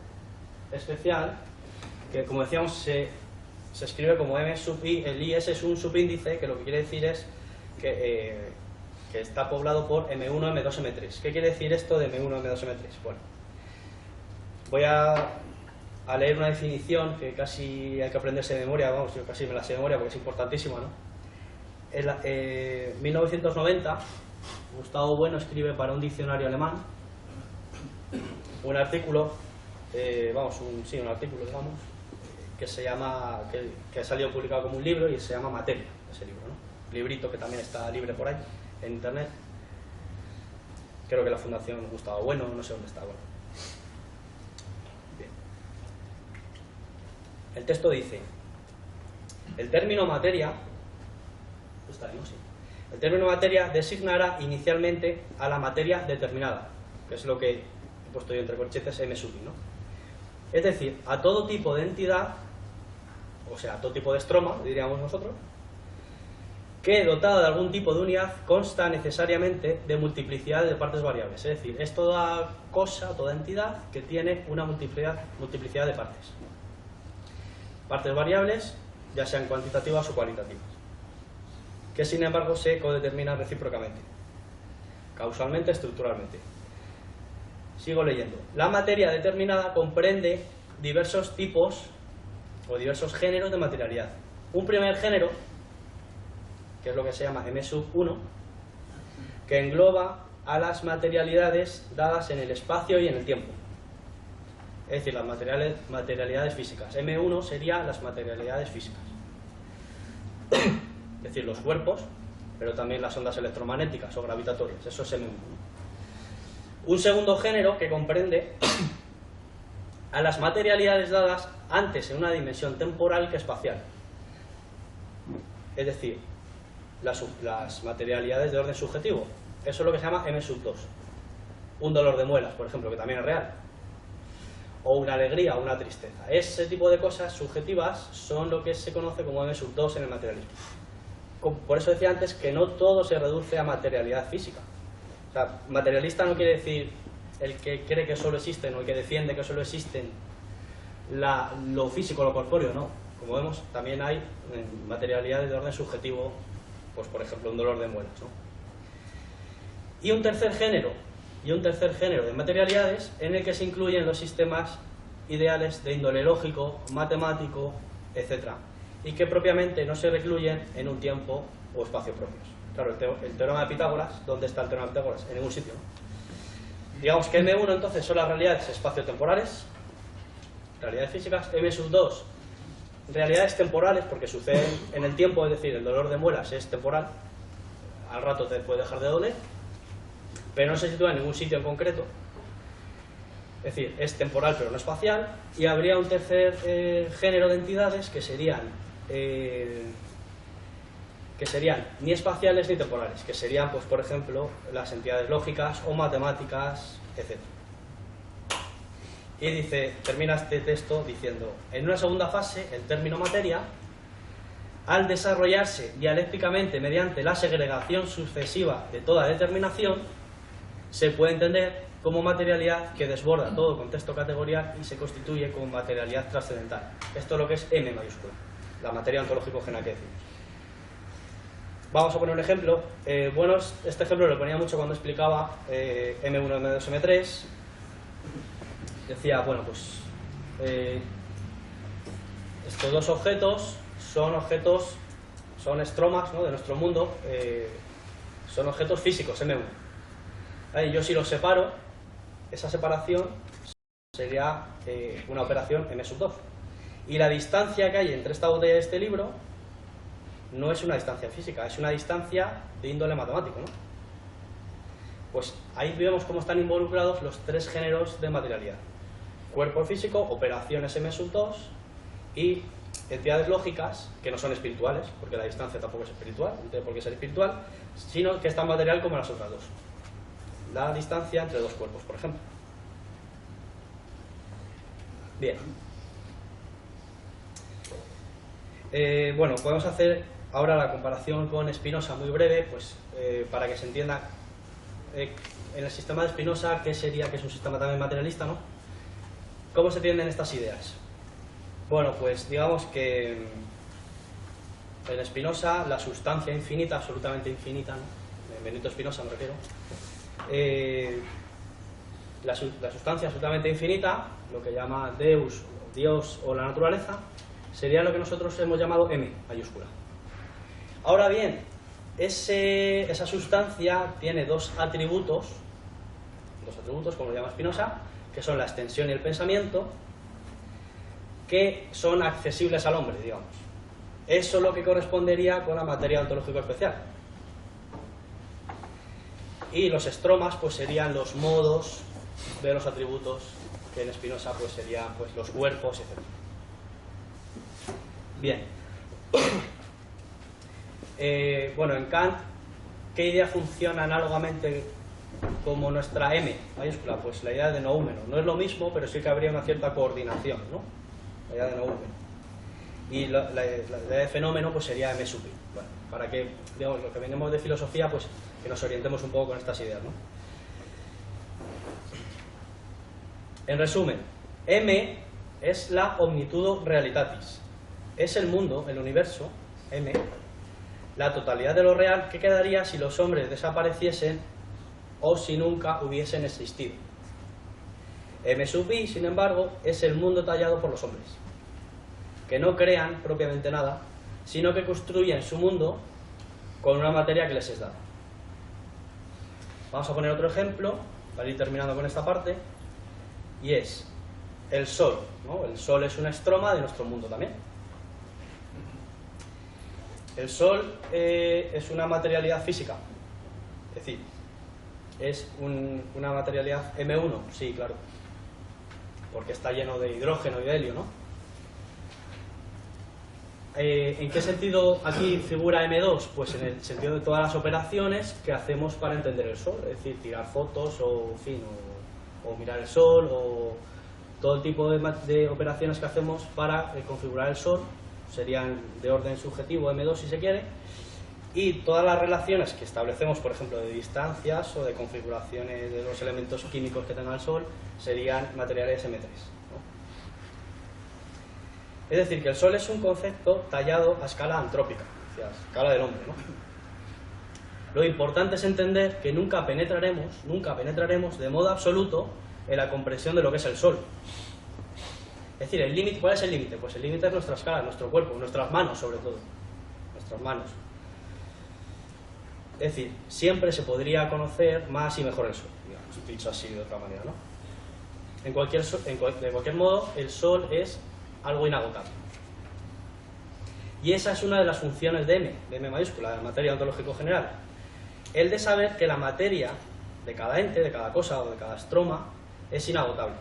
especial, que como decíamos se escribe como M sub I. El IS es un subíndice que lo que quiere decir es que está poblado por M1, M2, M3. ¿Qué quiere decir esto de M1, M2, M3? Bueno, voy a leer una definición que casi hay que aprenderse de memoria, vamos, yo casi me la sé de memoria porque es importantísima, ¿no? En 1990, Gustavo Bueno escribe para un diccionario alemán un artículo, un artículo, digamos, que se llama, que ha salido publicado como un libro y se llama Materia, ese libro, ¿no? Librito que también está libre por ahí, en internet. Creo que la Fundación Gustavo Bueno, no sé dónde está, bueno. Bien. El texto dice: el término materia, está ahí, ¿no? Sí. El término materia designará inicialmente a la materia determinada, que es lo que he puesto yo entre corchetes M sub I, ¿no? Es decir, a todo tipo de entidad, o sea, a todo tipo de estroma, diríamos nosotros, que dotada de algún tipo de unidad consta necesariamente de multiplicidad de partes variables. Es decir, es toda cosa, toda entidad que tiene una multiplicidad de partes. Partes variables, ya sean cuantitativas o cualitativas, que sin embargo se codeterminan recíprocamente, causalmente, estructuralmente. Sigo leyendo. La materia determinada comprende diversos tipos o diversos géneros de materialidad. Un primer género, que es lo que se llama M sub 1, que engloba a las materialidades dadas en el espacio y en el tiempo. Es decir, las materialidades físicas. M1 sería las materialidades físicas. Es decir, los cuerpos, pero también las ondas electromagnéticas o gravitatorias. Eso es M1. Un segundo género que comprende a las materialidades dadas antes en una dimensión temporal que espacial. Es decir, las materialidades de orden subjetivo. Eso es lo que se llama M sub 2. Un dolor de muelas, por ejemplo, que también es real. O una alegría o una tristeza. Ese tipo de cosas subjetivas son lo que se conoce como M sub 2 en el materialismo. Por eso decía antes que no todo se reduce a materialidad física. O sea, materialista no quiere decir el que cree que solo existen o el que defiende que solo existen lo físico, lo corpóreo, no. Como vemos, también hay materialidades de orden subjetivo, pues por ejemplo un dolor de muelas, ¿no? Y un tercer género de materialidades en el que se incluyen los sistemas ideales de índole lógico, matemático, etc. Y que propiamente no se recluyen en un tiempo o espacio propios. Claro, el teorema de Pitágoras, ¿dónde está el teorema de Pitágoras? En ningún sitio, ¿no? Digamos que M1 entonces son las realidades espaciotemporales, realidades físicas. M sub 2, realidades temporales, porque suceden en el tiempo, es decir, el dolor de muelas es temporal, al rato te puede dejar de doler, pero no se sitúa en ningún sitio en concreto, es decir, es temporal pero no espacial. Y habría un tercer género de entidades que serían ni espaciales ni temporales, que serían, pues por ejemplo, las entidades lógicas o matemáticas, etc. Y dice, termina este texto diciendo: en una segunda fase, el término materia, al desarrollarse dialécticamente mediante la segregación sucesiva de toda determinación, se puede entender como materialidad que desborda todo contexto categorial y se constituye como materialidad trascendental. Esto es lo que es M mayúscula, la materia ontológico-general que decimos. Vamos a poner un ejemplo. Este ejemplo lo ponía mucho cuando explicaba M1, M2, M3. Decía, bueno, pues estos dos objetos son estromas, ¿no?, de nuestro mundo, son objetos físicos, M1. ¿Vale? Yo si los separo, esa separación sería una operación M sub 2. Y la distancia que hay entre esta botella y este libro no es una distancia física, es una distancia de índole matemático, ¿no? Pues ahí vemos cómo están involucrados los tres géneros de materialidad: cuerpo físico, operaciones M sub 2 y entidades lógicas que no son espirituales, porque la distancia tampoco es espiritual, no tiene por qué ser espiritual, sino que es tan material como las otras dos. La distancia entre dos cuerpos, por ejemplo. Bien. Bueno, podemos hacer ahora la comparación con Spinoza muy breve, pues para que se entienda en el sistema de Spinoza, ¿qué sería? Que es un sistema también materialista, ¿no? ¿Cómo se tienden estas ideas? Bueno, pues digamos que en Spinoza la sustancia infinita, absolutamente infinita, ¿no? En Benito Spinoza me refiero, la sustancia absolutamente infinita, lo que llama Deus, Dios o la naturaleza, sería lo que nosotros hemos llamado M mayúscula. Ahora bien, esa sustancia tiene dos atributos, como lo llama Spinoza, que son la extensión y el pensamiento, que son accesibles al hombre, digamos. Eso es lo que correspondería con la materia ontológico especial. Y los estromas pues serían los modos de los atributos, que en Spinoza pues serían pues los cuerpos, etc. Bien. Bueno, en Kant, ¿qué idea funciona análogamente como nuestra M mayúscula? Pues la idea de noúmeno. No es lo mismo, pero sí que habría una cierta coordinación, ¿no? La idea de noúmeno. Y la idea de fenómeno pues sería M sub I. Bueno, para que, digamos, lo que venimos de filosofía, pues que nos orientemos un poco con estas ideas, ¿no? En resumen, M es la omnitudo realitatis. Es el mundo, el universo, M, la totalidad de lo real que quedaría si los hombres desapareciesen o si nunca hubiesen existido. M sub I, sin embargo, es el mundo tallado por los hombres, que no crean propiamente nada, sino que construyen su mundo con una materia que les es dada. Vamos a poner otro ejemplo para ir terminando con esta parte, y es el Sol, ¿no? El Sol es una estroma de nuestro mundo también. El Sol es una materialidad física, es decir, es una materialidad M1, sí, claro, porque está lleno de hidrógeno y de helio, ¿no? ¿En qué sentido aquí figura M2? Pues en el sentido de todas las operaciones que hacemos para entender el Sol, es decir, tirar fotos o, en fin, o mirar el Sol, o todo el tipo de operaciones que hacemos para configurar el Sol, serían de orden subjetivo M2 si se quiere, y todas las relaciones que establecemos, por ejemplo, de distancias o de configuraciones de los elementos químicos que tenga el Sol, serían materiales M3, ¿no? Es decir, que el Sol es un concepto tallado a escala antrópica, o sea, a escala del hombre, ¿no? Lo importante es entender que nunca penetraremos de modo absoluto en la comprensión de lo que es el Sol. Es decir, el límite, ¿cuál es el límite? Pues el límite es nuestra escala, nuestro cuerpo, nuestras manos sobre todo, nuestras manos. Es decir, siempre se podría conocer más y mejor el Sol, digamos, dicho así de otra manera, ¿no? De cualquier modo, el Sol es algo inagotable. Y esa es una de las funciones de M mayúscula, de la materia ontológico general. El de saber que la materia de cada ente, de cada cosa o de cada estroma es inagotable.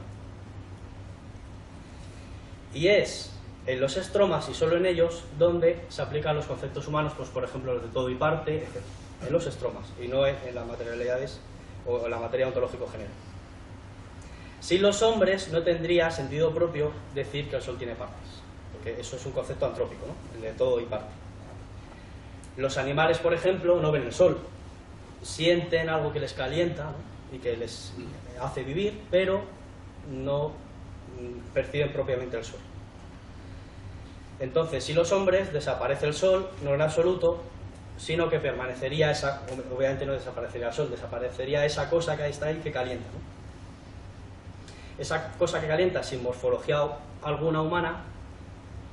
Y es en los estromas y solo en ellos donde se aplican los conceptos humanos, pues por ejemplo los de todo y parte, etc. En los estromas y no en las materialidades o en la materia ontológico general. Sin los hombres no tendría sentido propio decir que el Sol tiene partes, porque eso es un concepto antrópico, ¿no? El de todo y parte. Los animales, por ejemplo, no ven el Sol, sienten algo que les calienta, ¿no? Y que les hace vivir, pero no perciben propiamente el Sol. Entonces, si los hombres, desaparece el Sol, no en absoluto, sino que permanecería obviamente no desaparecería el Sol, desaparecería esa cosa que está ahí que calienta, ¿no? Esa cosa que calienta, sin morfología alguna humana,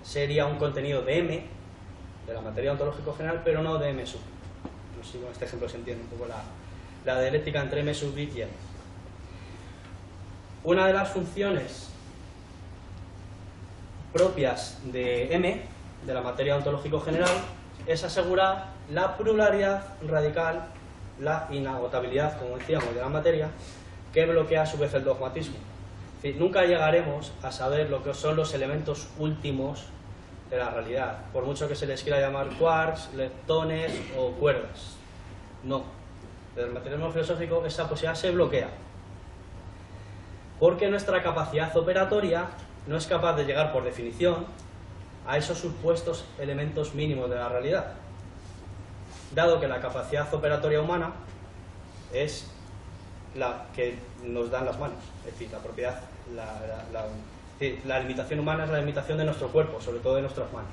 sería un contenido de M, de la materia ontológico general, pero no de M sub. No sé si con este ejemplo se entiende un poco la dialéctica entre M sub y M. Una de las funciones propias de M, de la materia ontológico general, es asegurar la pluralidad radical, la inagotabilidad, como decíamos, de la materia, que bloquea a su vez el dogmatismo. Es decir, nunca llegaremos a saber lo que son los elementos últimos de la realidad, por mucho que se les quiera llamar quarks, leptones o cuerdas. No. Desde el materialismo filosófico esa posibilidad se bloquea, porque nuestra capacidad operatoria no es capaz de llegar por definición a esos supuestos elementos mínimos de la realidad, dado que la capacidad operatoria humana es que nos dan las manos. Es decir, la propiedad, la limitación humana es la limitación de nuestro cuerpo, sobre todo de nuestras manos.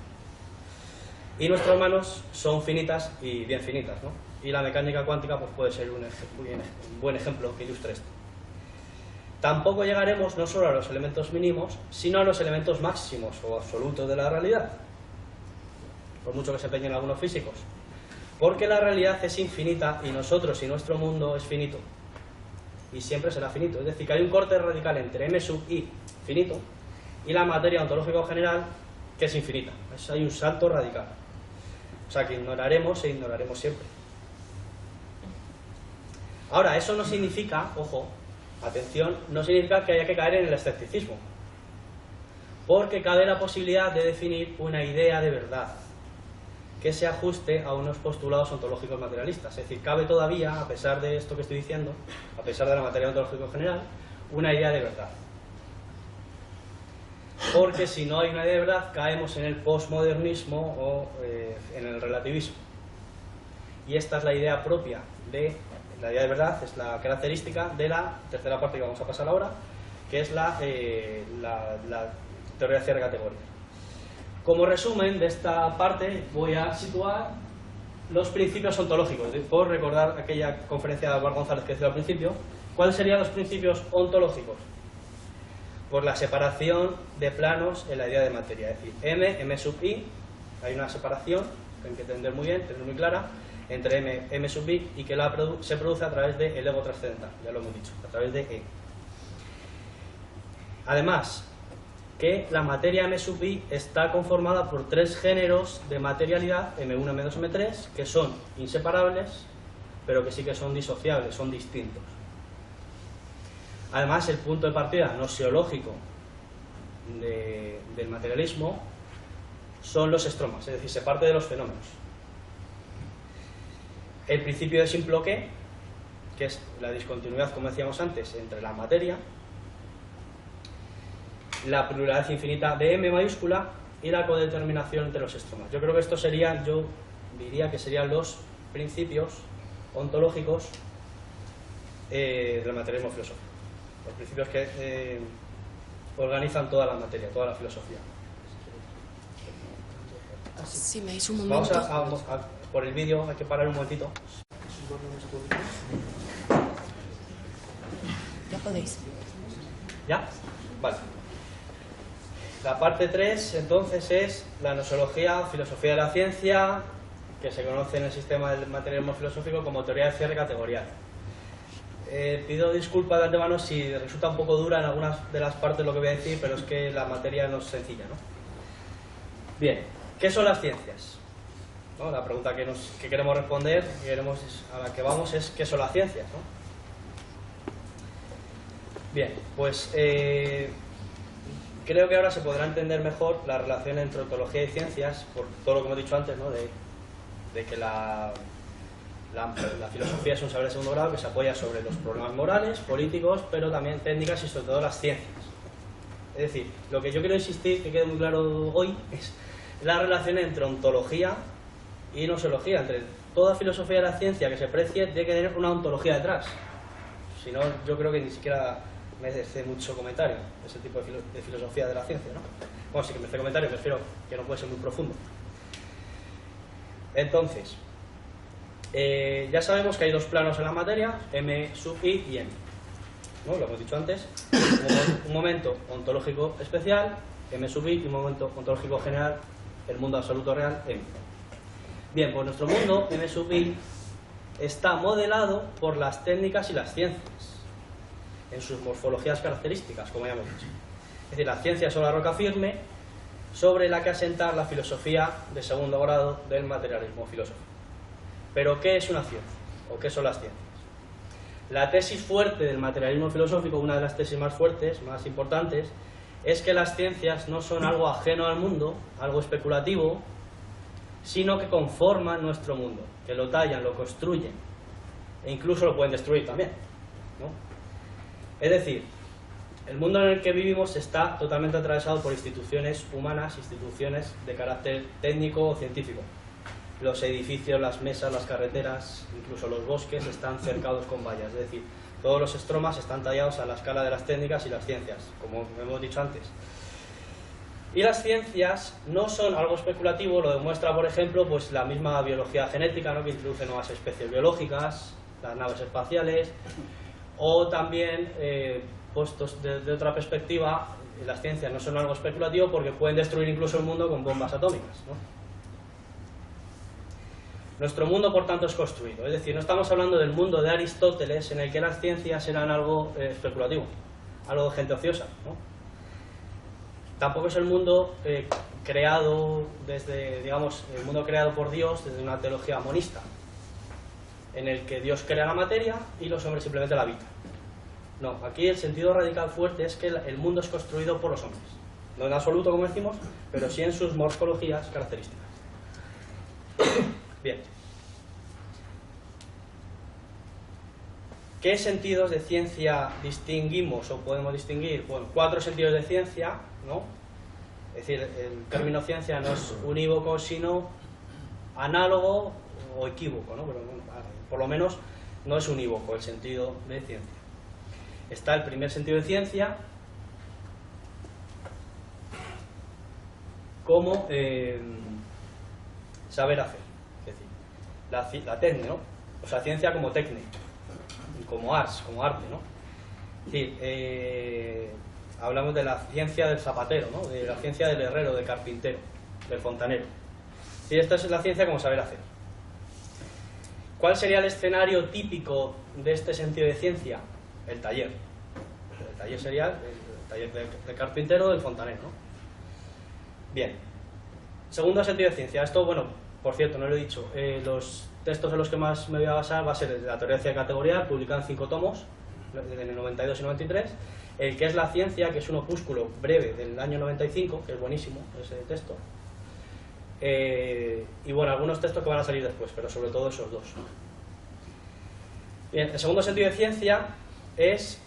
Y nuestras manos son finitas y bien finitas, ¿no? Y la mecánica cuántica pues, puede ser un buen ejemplo que ilustre esto. Tampoco llegaremos no solo a los elementos mínimos, sino a los elementos máximos o absolutos de la realidad, por mucho que se empeñen algunos físicos. Porque la realidad es infinita y nosotros y nuestro mundo es finito. Y siempre será finito. Es decir, que hay un corte radical entre m sub i, finito, y la materia ontológica general, que es infinita. Hay un salto radical. O sea, que ignoraremos e ignoraremos siempre. Ahora, eso no significa, ojo, atención, no significa que haya que caer en el escepticismo. Porque cabe la posibilidad de definir una idea de verdad que se ajuste a unos postulados ontológicos materialistas. Es decir, cabe todavía, a pesar de esto que estoy diciendo, a pesar de la materia ontológica general, una idea de verdad. Porque si no hay una idea de verdad, caemos en el postmodernismo o en el relativismo. Y esta es la idea propia de la idea de verdad, es la característica de la tercera parte que vamos a pasar ahora, que es la teoría de cierre de categorías. Como resumen de esta parte voy a situar los principios ontológicos, por recordar aquella conferencia de Álvaro González que decía al principio. ¿Cuáles serían los principios ontológicos? Pues la separación de planos en la idea de materia, es decir, m sub i, hay una separación que hay que entender muy bien, tener muy clara, entre m sub i y que se produce a través del ego trascendental, ya lo hemos dicho, a través de e. Además, que la materia m sub i está conformada por tres géneros de materialidad, m1, m2, m3, que son inseparables, pero que sí que son disociables, son distintos. Además, el punto de partida noseológico del materialismo son los estromas, es decir, se parte de los fenómenos. El principio de Simploqué, que es la discontinuidad, como decíamos antes, entre la materia, la pluralidad infinita de M mayúscula y la codeterminación entre los estromas. Yo creo que estos serían, yo diría que serían los principios ontológicos del materialismo filosófico. Los principios que organizan toda la materia, toda la filosofía. Si me dais un momento. Vamos a por el vídeo, hay que parar un momentito. Ya podéis. ¿Ya? Vale. La parte 3, entonces, es la nosología, filosofía de la ciencia, que se conoce en el sistema del materialismo filosófico como teoría de cierre categorial. Pido disculpas de antemano si resulta un poco dura en algunas de las partes lo que voy a decir, pero es que la materia no es sencilla, ¿no? Bien, ¿qué son las ciencias? ¿No? La pregunta que queremos responder, a la que vamos, es ¿qué son las ciencias? ¿No? Bien, pues creo que ahora se podrá entender mejor la relación entre ontología y ciencias, por todo lo que hemos dicho antes, ¿no? de que la filosofía es un saber de segundo grado que se apoya sobre los problemas morales, políticos, pero también técnicas y sobre todo las ciencias. Es decir, lo que yo quiero insistir, que quede muy claro hoy, es la relación entre ontología y nosología. Entre toda filosofía de la ciencia que se precie tiene que tener una ontología detrás. Si no, yo creo que ni siquiera merece mucho comentario ese tipo de filosofía de la ciencia, ¿no? Bueno, sí que merece comentario, prefiero que no puede ser muy profundo. Entonces, ya sabemos que hay dos planos en la materia, m sub i y m, ¿no? Lo hemos dicho antes. Un momento ontológico especial, m sub i, y un momento ontológico general, el mundo absoluto real, m. Bien, pues nuestro mundo, m sub i, está modelado por las técnicas y las ciencias, en sus morfologías características, como ya hemos dicho. Es decir, las ciencias son la roca firme sobre la que asentar la filosofía de segundo grado del materialismo filosófico. Pero, ¿qué es una ciencia? ¿O qué son las ciencias? La tesis fuerte del materialismo filosófico, una de las tesis más fuertes, más importantes, es que las ciencias no son algo ajeno al mundo, algo especulativo, sino que conforman nuestro mundo, que lo tallan, lo construyen, e incluso lo pueden destruir también, ¿no? Es decir, el mundo en el que vivimos está totalmente atravesado por instituciones humanas, instituciones de carácter técnico o científico. Los edificios, las mesas, las carreteras, incluso los bosques están cercados con vallas, es decir, Todos los estromas están tallados a la escala de las técnicas y las ciencias, como hemos dicho antes. Y las ciencias no son algo especulativo, lo demuestra, por ejemplo, pues la misma biología genética, ¿no?, que introduce nuevas especies biológicas, las naves espaciales, o también, puestos de otra perspectiva, las ciencias no son algo especulativo porque pueden destruir incluso el mundo con bombas atómicas, ¿no? Nuestro mundo, por tanto, es construido. Es decir, no estamos hablando del mundo de Aristóteles, en el que las ciencias eran algo especulativo, algo de gente ociosa, ¿no? Tampoco es el mundo creado desde, digamos, el mundo creado por Dios desde una teología monista, en el que Dios crea la materia y los hombres simplemente la habitan. No, aquí el sentido radical fuerte es que el mundo es construido por los hombres. No en absoluto, como decimos, pero sí en sus morfologías características. Bien. ¿Qué sentidos de ciencia distinguimos o podemos distinguir? Bueno, 4 sentidos de ciencia, ¿no? Es decir, el término ciencia no es unívoco, sino análogo o equívoco, ¿no? Pero bueno, por lo menos no es unívoco el sentido de ciencia. Está el primer sentido de ciencia como saber hacer, es decir, la tecne, ¿no? O sea, ciencia como tecne, como ars, como arte, ¿no? Es decir, hablamos de la ciencia del zapatero, ¿no?, de la ciencia del herrero, del carpintero, del fontanero. Y esta es la ciencia como saber hacer. ¿Cuál sería el escenario típico de este sentido de ciencia? El taller. El taller sería el taller del carpintero o del fontanero, ¿no? Bien. Segundo sentido de ciencia. Esto, bueno, por cierto, no lo he dicho. Los textos en los que más me voy a basar va a ser la teoría de ciencia categorial, publicada en 5 tomos, en el 92 y 93. El que es la ciencia, que es un opúsculo breve del año 95, que es buenísimo ese texto. Y bueno, algunos textos que van a salir después, pero sobre todo esos dos. Bien, el segundo sentido de ciencia es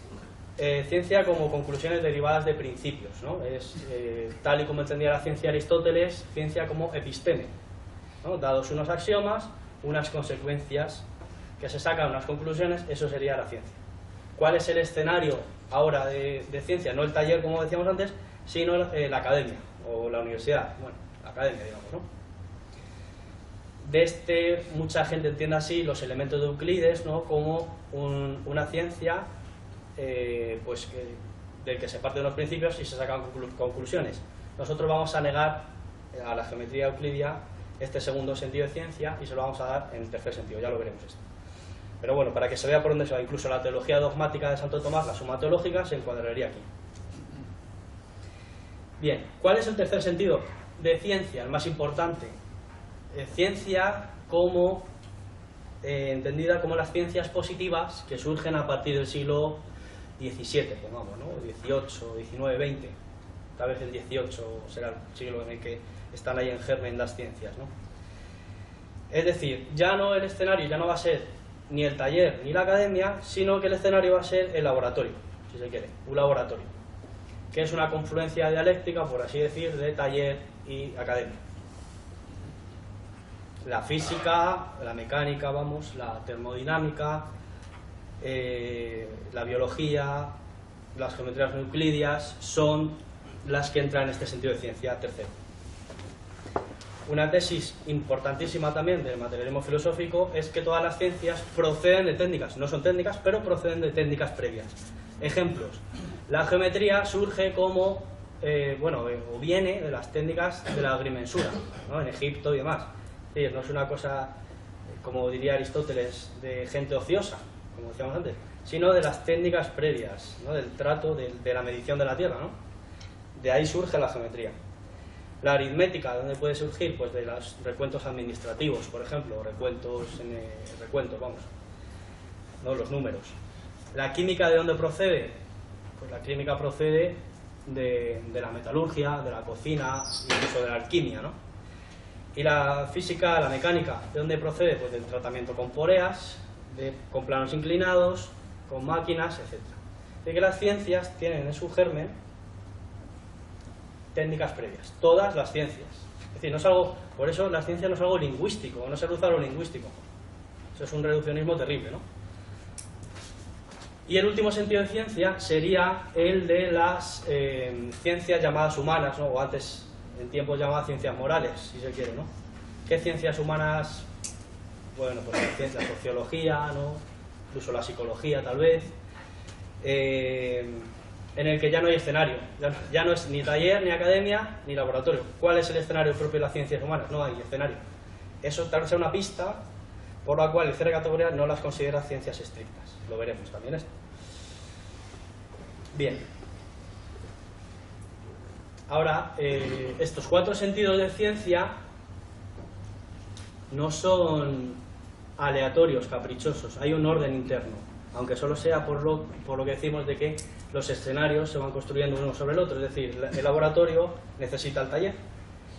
ciencia como conclusiones derivadas de principios, ¿no? Es, tal y como entendía la ciencia de Aristóteles, ciencia como episteme, ¿no? Dados unos axiomas, unas consecuencias que se sacan, unas conclusiones, eso sería la ciencia. ¿Cuál es el escenario ahora de ciencia? No el taller, como decíamos antes, sino la academia o la universidad. Bueno, la academia, digamos, ¿no? De mucha gente entiende así los elementos de Euclides, ¿no?, como una ciencia pues del que se parte de los principios y se sacan conclusiones. Nosotros vamos a negar a la geometría euclidia este segundo sentido de ciencia y se lo vamos a dar en el tercer sentido, ya lo veremos esto. Pero bueno, para que se vea por dónde se va, incluso la teología dogmática de Santo Tomás, la suma teológica, se encuadraría aquí. Bien, ¿cuál es el tercer sentido de ciencia, el más importante? Ciencia como entendida como las ciencias positivas que surgen a partir del siglo XVII, pongamos, ¿no? XVIII, XIX, XX. Tal vez el XVIII será el siglo en el que están ahí en germen las ciencias, ¿no? Es decir, ya no el escenario ya no va a ser ni el taller ni la academia, sino que el escenario va a ser el laboratorio, si se quiere, un laboratorio, que es una confluencia dialéctica, por así decir, de taller y academia. La física, la mecánica, vamos, la termodinámica, la biología, las geometrías no euclidias son las que entran en este sentido de ciencia tercero. Una tesis importantísima también del materialismo filosófico es que todas las ciencias proceden de técnicas, no son técnicas, pero proceden de técnicas previas. Ejemplos: la geometría surge como, o viene de las técnicas de la agrimensura, ¿no?, en Egipto y demás. Es decir, no es una cosa, como diría Aristóteles, de gente ociosa, como decíamos antes, sino de las técnicas previas, ¿no?, del trato, de la medición de la Tierra, ¿no? De ahí surge la geometría. La aritmética, ¿de dónde puede surgir? Pues de los recuentos administrativos, por ejemplo, recuentos, vamos, ¿no?, los números. La química, ¿de dónde procede? Pues la química procede de la metalurgia, de la cocina, incluso de la alquimia, ¿no? Y la física, la mecánica, ¿de dónde procede? Pues del tratamiento con poreas, con planos inclinados, con máquinas, etc. De que las ciencias tienen en su germen técnicas previas, todas las ciencias. Es decir, no es algo, por eso la ciencia no es algo lingüístico, no se reduce a lo lingüístico. Eso es un reduccionismo terrible, ¿no? Y el último sentido de ciencia sería el de las ciencias llamadas humanas, ¿no? O antes, en tiempos llamadas ciencias morales, si se quiere, ¿no? ¿Qué ciencias humanas? Bueno, pues la sociología, ¿no? Incluso la psicología, tal vez, en el que ya no hay escenario, ya no es ni taller, ni academia, ni laboratorio. ¿Cuál es el escenario propio de las ciencias humanas? No hay escenario. Eso tal vez sea una pista por la cual el cierre de categoría no las considera ciencias estrictas. Lo veremos también esto. Bien. Ahora, estos 4 sentidos de ciencia no son aleatorios, caprichosos. Hay un orden interno, aunque solo sea por lo que decimos de que los escenarios se van construyendo uno sobre el otro. Es decir, el laboratorio necesita el taller,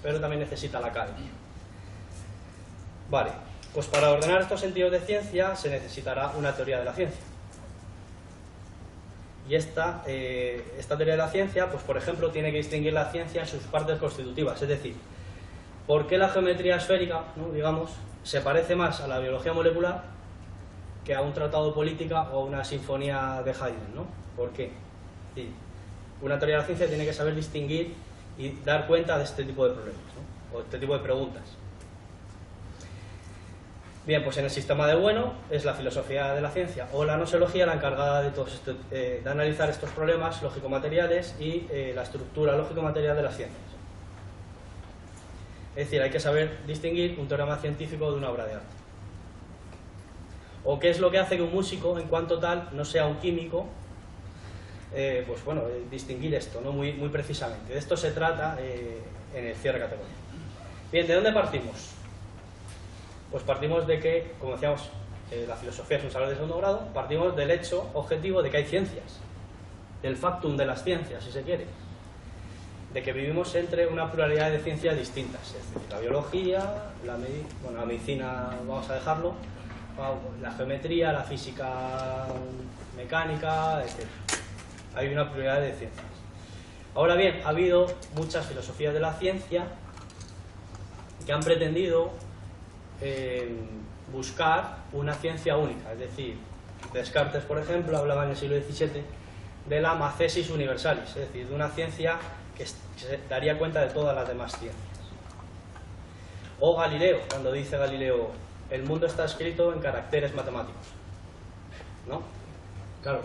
pero también necesita la academia. Vale, pues para ordenar estos sentidos de ciencia se necesitará una teoría de la ciencia. Y esta teoría de la ciencia, pues por ejemplo, tiene que distinguir la ciencia en sus partes constitutivas. Es decir, ¿por qué la geometría esférica, ¿no? digamos, se parece más a la biología molecular que a un tratado de política o a una sinfonía de Haydn, ¿no? ¿Por qué? Sí. Una teoría de la ciencia tiene que saber distinguir y dar cuenta de este tipo de problemas, ¿no? O este tipo de preguntas. Bien, pues en el sistema de Bueno es la filosofía de la ciencia o la gnoseología la encargada de analizar estos problemas lógico-materiales y la estructura lógico-material de las ciencias. Es decir, hay que saber distinguir un teorema científico de una obra de arte. ¿O qué es lo que hace que un músico, en cuanto tal, no sea un químico? Pues bueno, distinguir esto, ¿no? Muy precisamente. De esto se trata en el cierre de categoría. Bien, ¿de dónde partimos? Pues partimos de que, como decíamos, la filosofía es un saber de segundo grado, partimos del hecho objetivo de que hay ciencias, del factum de las ciencias, si se quiere, de que vivimos entre una pluralidad de ciencias distintas, es decir, la biología, la medicina, vamos a dejarlo, la geometría, la física mecánica, etc. Hay una pluralidad de ciencias. Ahora bien, ha habido muchas filosofías de la ciencia que han pretendido buscar una ciencia única, es decir, Descartes, por ejemplo, hablaba en el siglo XVII de la mathesis universalis, es decir, de una ciencia que se daría cuenta de todas las demás ciencias. O Galileo, cuando dice Galileo, el mundo está escrito en caracteres matemáticos, ¿no? Claro,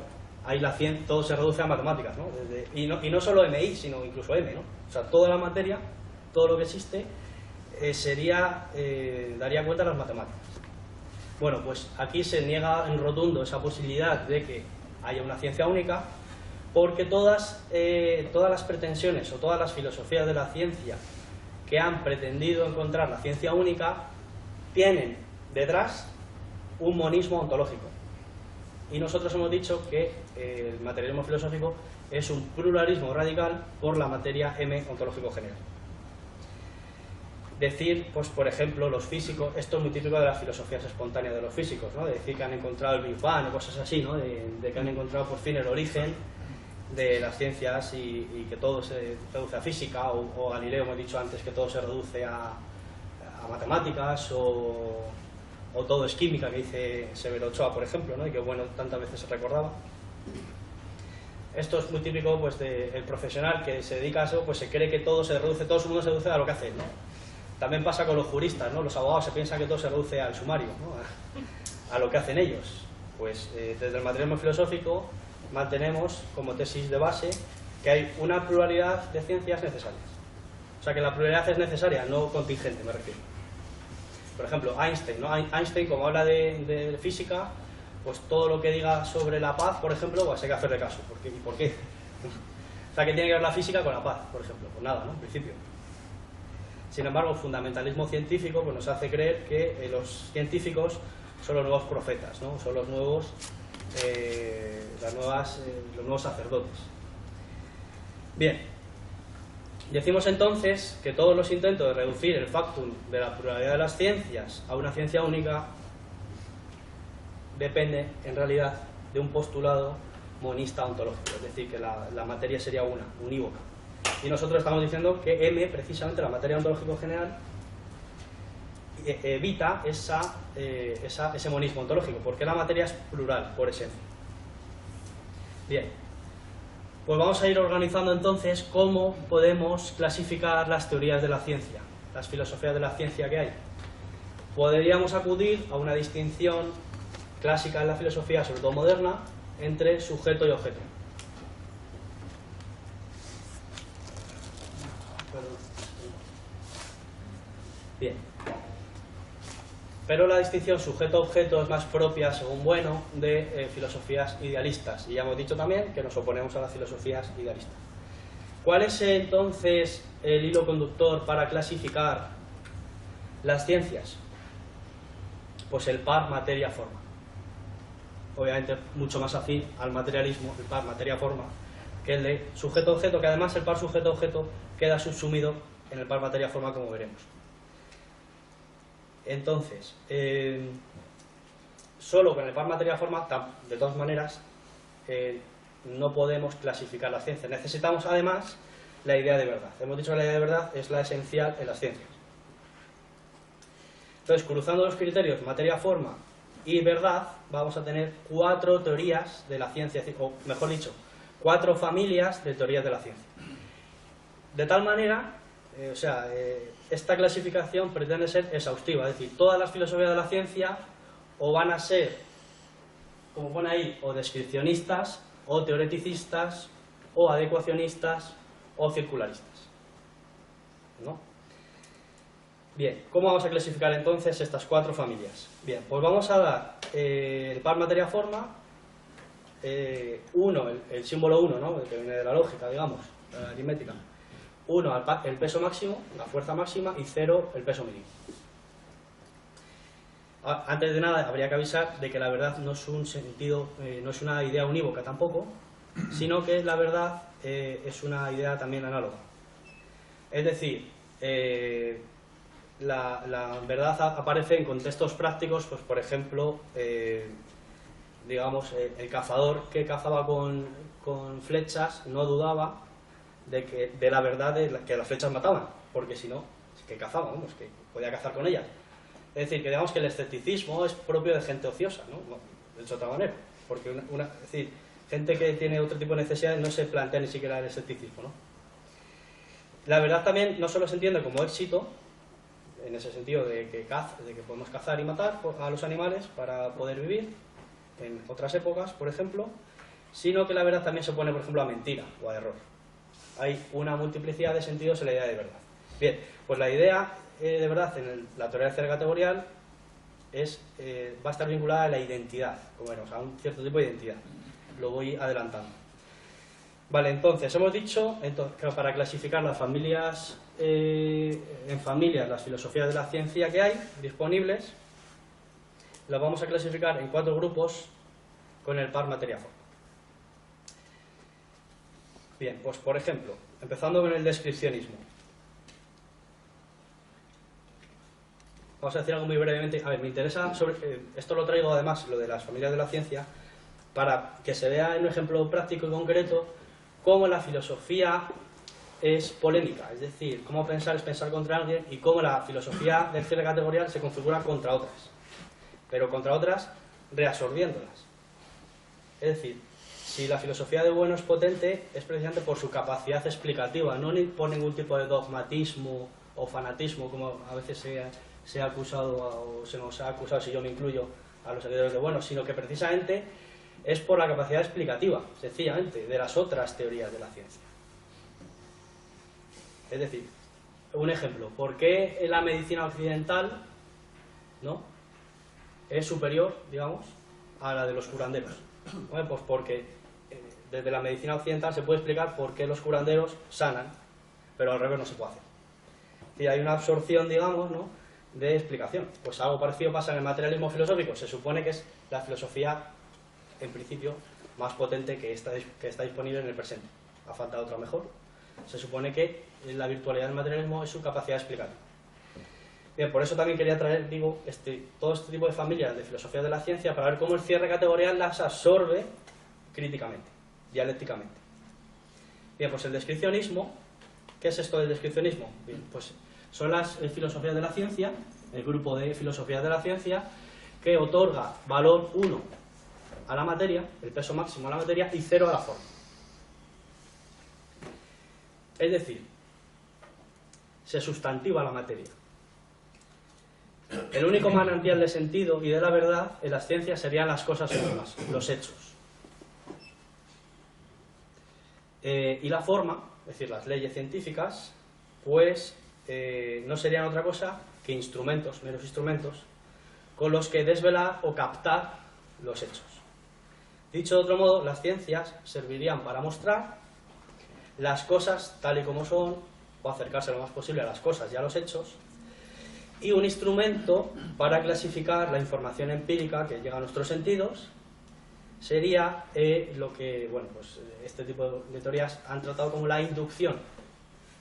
ahí la ciencia, todo se reduce a matemáticas, ¿no? Y no solo MI, sino incluso M, ¿no? O sea, toda la materia, todo lo que existe, daría cuenta de las matemáticas. Bueno, pues aquí se niega en rotundo esa posibilidad de que haya una ciencia única, porque todas las pretensiones o todas las filosofías de la ciencia que han pretendido encontrar la ciencia única tienen detrás un monismo ontológico. Y nosotros hemos dicho que el materialismo filosófico es un pluralismo radical por la materia M ontológico general. Decir, pues por ejemplo, los físicos, esto es muy típico de las filosofías espontáneas de los físicos, ¿no? De decir que han encontrado el Big Bang o cosas así, ¿no? De que han encontrado por fin el origen de las ciencias y que todo se reduce a física, o Galileo, hemos dicho antes, que todo se reduce a matemáticas, o todo es química, que dice Severo Ochoa, por ejemplo, ¿no? Y que bueno, tantas veces se recordaba. Esto es muy típico pues del profesional que se dedica a eso, pues se cree que todo se reduce, todo su mundo se reduce a lo que hace, ¿no? También pasa con los juristas, ¿no? Los abogados se piensan que todo se reduce al sumario, ¿no? A lo que hacen ellos. Pues desde el materialismo filosófico mantenemos como tesis de base que hay una pluralidad de ciencias necesarias. O sea que la pluralidad es necesaria, no contingente, me refiero. Por ejemplo, Einstein, ¿no? Einstein, como habla de física, pues todo lo que diga sobre la paz, por ejemplo, pues hay que hacerle caso. ¿Y por qué? O sea, que tiene que ver la física con la paz, por ejemplo. Pues nada, ¿no? En principio. Sin embargo, el fundamentalismo científico pues nos hace creer que los científicos son los nuevos profetas, ¿no? Son los nuevos sacerdotes. Bien, decimos entonces que todos los intentos de reducir el factum de la pluralidad de las ciencias a una ciencia única depende, en realidad, de un postulado monista ontológico, es decir, que la materia sería unívoca. Y nosotros estamos diciendo que M, precisamente la materia ontológico general, evita ese monismo ontológico, porque la materia es plural, por esencia. Bien, pues vamos a ir organizando entonces cómo podemos clasificar las teorías de la ciencia, las filosofías de la ciencia que hay. Podríamos acudir a una distinción clásica en la filosofía, sobre todo moderna, entre sujeto y objeto. Bien. Pero la distinción sujeto-objeto es más propia, según Bueno, de filosofías idealistas. Y ya hemos dicho también que nos oponemos a las filosofías idealistas. ¿Cuál es entonces el hilo conductor para clasificar las ciencias? Pues el par materia-forma. Obviamente mucho más afín al materialismo, el par materia-forma, que el de sujeto-objeto, que además el par sujeto-objeto queda subsumido en el par materia-forma, como veremos. Entonces, solo con el par materia-forma, de todas maneras, no podemos clasificar las ciencias. Necesitamos además la idea de verdad. Hemos dicho que la idea de verdad es la esencial en las ciencias. Entonces, cruzando los criterios materia-forma y verdad, vamos a tener 4 teorías de la ciencia, o mejor dicho, 4 familias de teorías de la ciencia. De tal manera, esta clasificación pretende ser exhaustiva, es decir, todas las filosofías de la ciencia o van a ser, como pone ahí, o descripcionistas, o teoreticistas, o adecuacionistas, o circularistas, ¿no? Bien, ¿cómo vamos a clasificar entonces estas 4 familias? Bien, pues vamos a dar el par materia-forma, 1, el símbolo 1, ¿no? Que viene de la lógica, digamos, la aritmética. 1, el peso máximo, la fuerza máxima, y 0, el peso mínimo. Antes de nada, habría que avisar de que la verdad no es un sentido, no es una idea unívoca tampoco, sino que la verdad es una idea también análoga. Es decir, la verdad aparece en contextos prácticos, pues por ejemplo, digamos, el cazador que cazaba con flechas no dudaba de la verdad de que las flechas mataban, porque si no, que cazaba, vamos, que podía cazar con ellas. Es decir, que digamos que el escepticismo es propio de gente ociosa, ¿no? De otra manera, porque es decir, gente que tiene otro tipo de necesidades no se plantea ni siquiera el escepticismo, ¿no? La verdad también no solo se entiende como éxito, en ese sentido de que podemos cazar y matar a los animales para poder vivir en otras épocas, por ejemplo, sino que la verdad también se opone, por ejemplo, a mentira o a error. Hay una multiplicidad de sentidos en la idea de verdad. Bien, pues la idea de verdad en la teoría del cierre categorial va a estar vinculada a la identidad, bueno, a un cierto tipo de identidad. Lo voy adelantando. Vale, entonces hemos dicho que para clasificar las familias en familias, las filosofías de la ciencia que hay disponibles, las vamos a clasificar en 4 grupos con el par materia-forma. Bien, pues por ejemplo, empezando con el descripcionismo. Vamos a decir algo muy brevemente. A ver, me interesa esto lo traigo además, lo de las familias de la ciencia, para que se vea en un ejemplo práctico y concreto cómo la filosofía es polémica, es decir, cómo pensar es pensar contra alguien y cómo la filosofía del cierre categorial se configura contra otras, pero contra otras reabsorbiéndolas. Es decir, si la filosofía de Bueno es potente, es precisamente por su capacidad explicativa, no por ningún tipo de dogmatismo o fanatismo, como a veces se ha acusado, o se nos ha acusado, si yo me incluyo, a los seguidores de Bueno, sino que precisamente es por la capacidad explicativa, sencillamente, de las otras teorías de la ciencia. Es decir, un ejemplo, ¿por qué la medicina occidental, ¿no?, es superior, digamos, a la de los curanderos? Bueno, pues porque desde la medicina occidental se puede explicar por qué los curanderos sanan, pero al revés no se puede hacer. Y hay una absorción, digamos, ¿no?, de explicación. Pues algo parecido pasa en el materialismo filosófico. Se supone que es la filosofía, en principio, más potente que está disponible en el presente. Ha faltado otra mejor. Se supone que la virtualidad del materialismo es su capacidad de explicar. Bien, por eso también quería traer, digo, todo este tipo de familias de filosofía de la ciencia para ver cómo el cierre categorial las absorbe críticamente, dialécticamente. Bien, pues el descripcionismo, ¿qué es esto del descripcionismo? Bien, pues son las filosofías de la ciencia, el grupo de filosofías de la ciencia, que otorga valor 1 a la materia, el peso máximo a la materia, y 0 a la forma. Es decir, se sustantiva la materia. El único manantial de sentido y de la verdad en las ciencias serían las cosas mismas, los hechos. Y la forma, es decir, las leyes científicas, pues no serían otra cosa que instrumentos, meros instrumentos, con los que desvelar o captar los hechos. Dicho de otro modo, las ciencias servirían para mostrar las cosas tal y como son, o acercarse lo más posible a las cosas y a los hechos, y un instrumento para clasificar la información empírica que llega a nuestros sentidos sería lo que, bueno, pues este tipo de teorías han tratado como la inducción.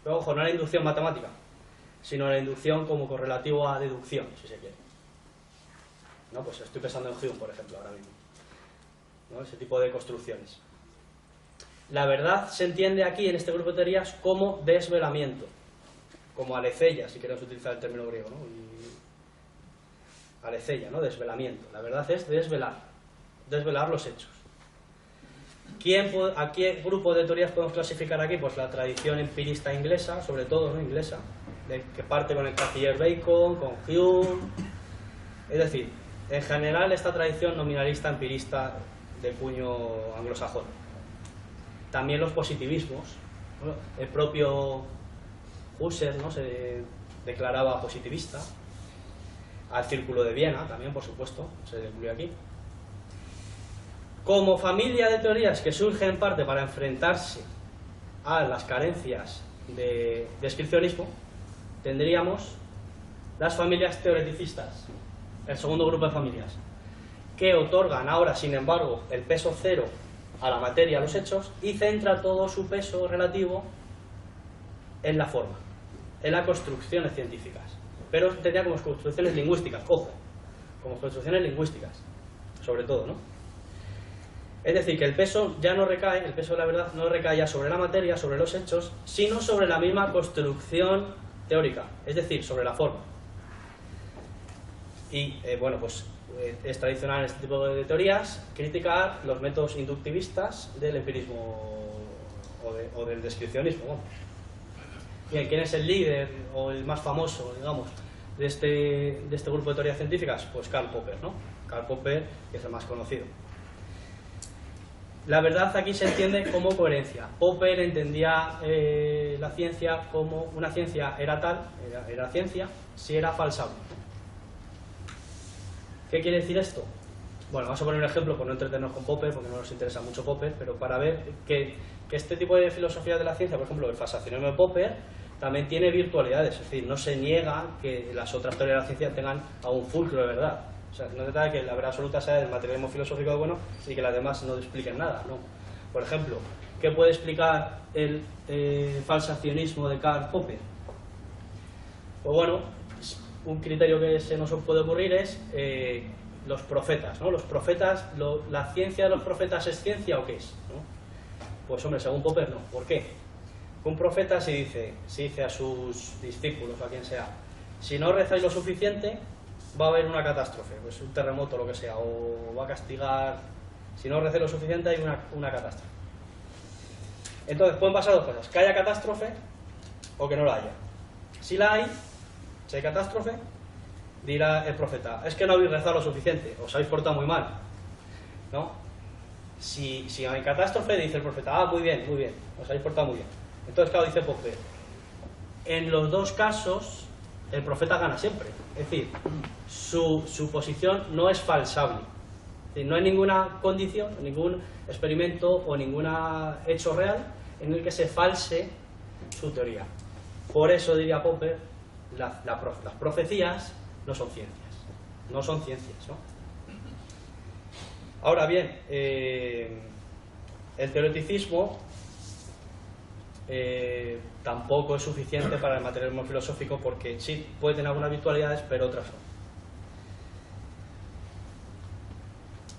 Pero ojo, no la inducción matemática, sino la inducción como correlativo a deducción, si se quiere. ¿No? Pues estoy pensando en Hume, por ejemplo, ahora mismo, ¿no? Ese tipo de construcciones. La verdad se entiende aquí en este grupo de teorías como desvelamiento, como aletheia, si queremos utilizar el término griego, ¿no? Aletheia, ¿no? Desvelamiento. La verdad es desvelar los hechos. ¿A qué grupo de teorías podemos clasificar aquí? Pues la tradición empirista inglesa, sobre todo, ¿no? Inglesa, que parte con el canciller Bacon, con Hume. Es decir, en general esta tradición nominalista empirista de puño anglosajón. También los positivismos, ¿no? El propio Husserl, ¿no? Se declaraba positivista. Al Círculo de Viena también, por supuesto, se incluye aquí. Como familia de teorías que surge en parte para enfrentarse a las carencias de descripcionismo, tendríamos las familias teoreticistas, el segundo grupo de familias, que otorgan ahora, sin embargo, el peso cero a la materia, a los hechos, y centra todo su peso relativo en la forma, en las construcciones científicas. Pero tendría como construcciones lingüísticas, ojo, como construcciones lingüísticas, sobre todo, ¿no? Es decir, que el peso ya no recae, el peso de la verdad no recae ya sobre la materia, sobre los hechos, sino sobre la misma construcción teórica, es decir, sobre la forma. Y, bueno, pues es tradicional en este tipo de teorías criticar los métodos inductivistas del empirismo o del descripcionismo. Bueno. Bien, ¿quién es el líder o el más famoso, digamos, de este grupo de teorías científicas? Pues Karl Popper, ¿no? Karl Popper, que es el más conocido. La verdad aquí se entiende como coherencia. Popper entendía la ciencia como una ciencia era ciencia si era falsable. ¿Qué quiere decir esto? Bueno, vamos a poner un ejemplo por no entretenernos con Popper, porque no nos interesa mucho Popper, pero para ver que este tipo de filosofía de la ciencia, por ejemplo, el falsacionismo de Popper, también tiene virtualidades, es decir, no se niega que las otras teorías de la ciencia tengan algún fulcro de verdad. O sea, no se trata de que la verdad absoluta sea el materialismo filosófico de bueno y que las demás no expliquen nada, ¿no? Por ejemplo, ¿qué puede explicar el falsacionismo de Karl Popper? Pues bueno, un criterio que se nos puede ocurrir es los profetas, ¿no? Los profetas, ¿la ciencia de los profetas es ciencia o qué es? ¿No? Pues hombre, según Popper no. ¿Por qué? Un profeta se dice a sus discípulos o a quien sea, si no rezáis lo suficiente, va a haber una catástrofe, pues un terremoto o lo que sea, o va a castigar, si no rezáis lo suficiente hay una catástrofe. Entonces pueden pasar dos cosas, que haya catástrofe o que no la haya. Si la hay, si hay catástrofe, dirá el profeta, es que no habéis rezado lo suficiente, os habéis portado muy mal, ¿no? Si hay catástrofe, dice el profeta, muy bien, os habéis portado muy bien. Entonces, claro, dice Popper, en los dos casos, el profeta gana siempre. Es decir, su posición no es falsable. Es decir, no hay ninguna condición, ningún experimento o ningún hecho real en el que se false su teoría. Por eso, diría Popper, las profecías no son ciencias. No son ciencias, ¿no? Ahora bien, el teoreticismo tampoco es suficiente para el materialismo filosófico porque sí, puede tener algunas virtualidades, pero otras no.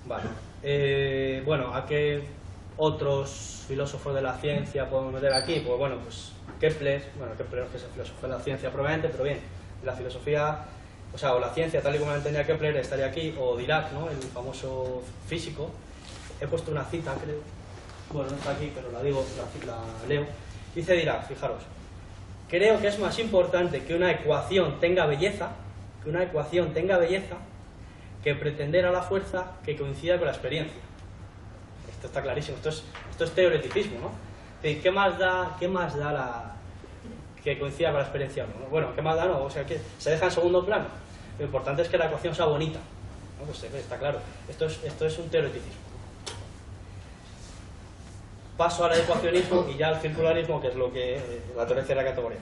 Vale. Bueno, ¿a qué otros filósofos de la ciencia podemos meter aquí? Pues bueno, pues Kepler no es que es el filósofo de la ciencia probablemente, pero bien, la filosofía, o la ciencia tal y como la entendía Kepler estaría aquí, o Dirac, ¿no? El famoso físico, he puesto una cita, creo, bueno, no está aquí, pero la digo, la leo. Dice Dirac, fijaros, creo que es más importante que una ecuación tenga belleza, que pretender a la fuerza que coincida con la experiencia. Esto está clarísimo, esto es teoreticismo, ¿no? ¿Qué más da que coincida con la experiencia o no? Bueno, ¿qué más da? No, o sea, que se deja en segundo plano. Lo importante es que la ecuación sea bonita, ¿no? Pues está claro, esto es un teoreticismo. Paso al ecuacionismo y ya al circularismo, que es lo que la teoría de la categoría.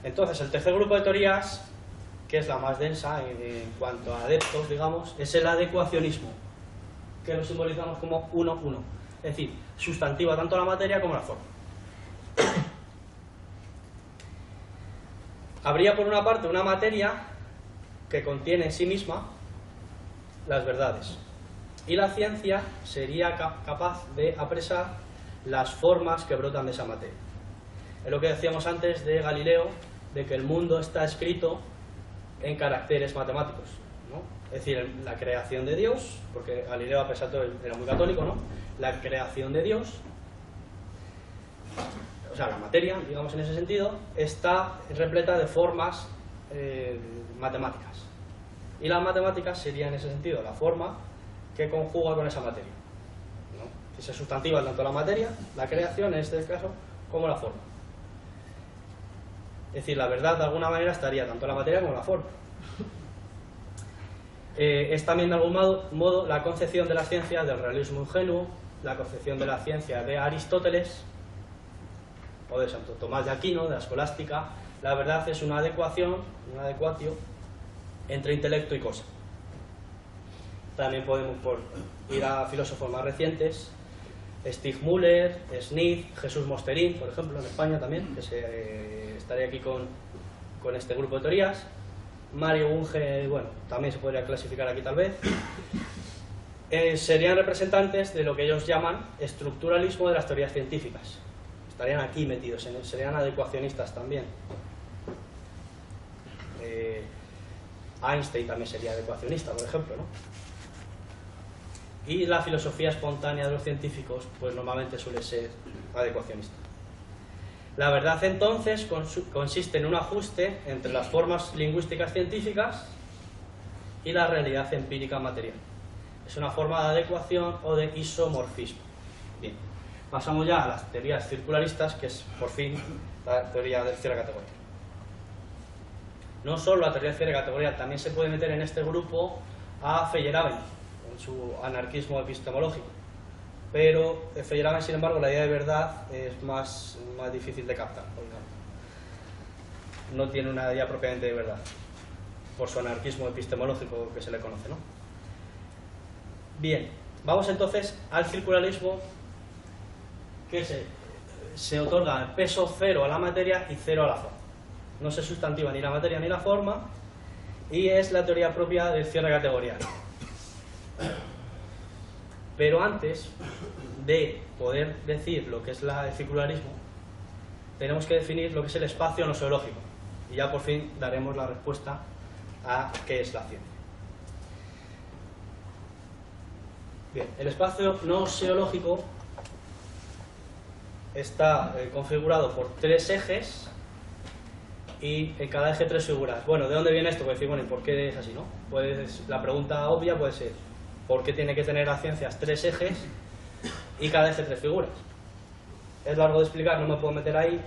Entonces, el tercer grupo de teorías, que es la más densa en cuanto a adeptos, digamos, es el adecuacionismo, que lo simbolizamos como 1-1, es decir, sustantiva tanto la materia como la forma. Habría por una parte una materia que contiene en sí misma las verdades, y la ciencia sería capaz de apresar las formas que brotan de esa materia. Es lo que decíamos antes de Galileo, de que el mundo está escrito en caracteres matemáticos, ¿no? Es decir, la creación de Dios, porque Galileo a pesar de todo era muy católico, ¿no? La creación de Dios, o sea, la materia, digamos en ese sentido, está repleta de formas matemáticas. Y las matemáticas sería en ese sentido la forma que conjuga con esa materia, ¿no? Que se sustantiva tanto la materia, la creación en este caso, como la forma. Es decir, la verdad de alguna manera estaría tanto en la materia como en la forma. Es también de algún modo la concepción de la ciencia del realismo ingenuo, la concepción de la ciencia de Aristóteles o de Santo Tomás de Aquino, de la escolástica. La verdad es una adecuación, una adecuatio entre intelecto y cosa. También podemos ir a filósofos más recientes, Stig Müller, Smith, Jesús Mosterín, por ejemplo, en España también, que estaría aquí con este grupo de teorías. Mario Bunge, bueno, también se podría clasificar aquí tal vez. Serían representantes de lo que ellos llaman estructuralismo de las teorías científicas. Estarían aquí metidos, serían adecuacionistas también. Einstein también sería adecuacionista, por ejemplo, ¿no? Y la filosofía espontánea de los científicos, pues normalmente suele ser adecuacionista. La verdad, entonces, consiste en un ajuste entre las formas lingüísticas científicas y la realidad empírica material. Es una forma de adecuación o de isomorfismo. Bien, pasamos ya a las teorías circularistas, que es, por fin, la teoría de tercera categoría. No solo la teoría de tercera categoría, también se puede meter en este grupo a Feyerabend, en su anarquismo epistemológico. Pero Feyerabend, sin embargo, la idea de verdad es más difícil de captar. No tiene una idea propiamente de verdad, por su anarquismo epistemológico que se le conoce, ¿no? Bien, vamos entonces al circularismo, que se otorga peso cero a la materia y cero a la forma. No se sustantiva ni la materia ni la forma, y es la teoría propia del cierre categorial. Pero antes de poder decir lo que es el circularismo, tenemos que definir lo que es el espacio noseológico, y ya por fin daremos la respuesta a qué es la ciencia. Bien, el espacio noseológico está configurado por tres ejes y en cada eje tres figuras. Bueno, ¿de dónde viene esto? Pues decir, bueno, ¿y por qué es así, no? Pues la pregunta obvia puede ser, ¿por qué tiene que tener las ciencias tres ejes y cada eje tres figuras? Es largo de explicar, no me puedo meter ahí,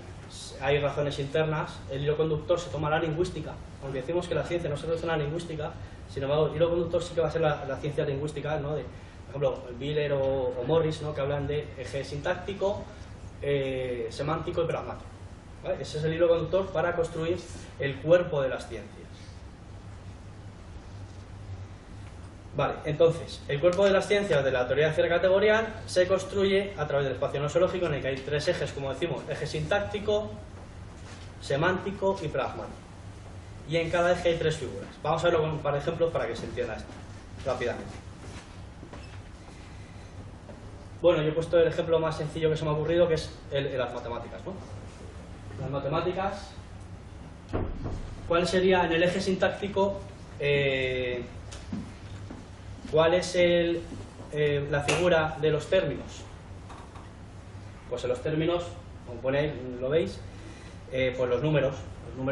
hay razones internas. El hilo conductor se toma la lingüística, aunque decimos que la ciencia no se reduce a la lingüística, sin embargo, el hilo conductor sí que va a ser la ciencia lingüística, ¿no? De, por ejemplo, Wheeler o Morris, ¿no? Que hablan de eje sintáctico, semántico y pragmático. ¿Vale? Ese es el hilo conductor para construir el cuerpo de las ciencias. Vale, entonces, el cuerpo de las ciencias de la teoría de cierre categorial se construye a través del espacio noseológico, en el que hay tres ejes, como decimos, eje sintáctico, semántico y pragmático. Y en cada eje hay tres figuras. Vamos a verlo con un par de ejemplos para que se entienda esto rápidamente. Bueno, yo he puesto el ejemplo más sencillo que se me ha ocurrido, que es el de las matemáticas, ¿no? Las matemáticas, ¿cuál sería en el eje sintáctico? ¿Cuál es el la figura de los términos? Pues en los términos, como pone ahí, lo veis, pues los números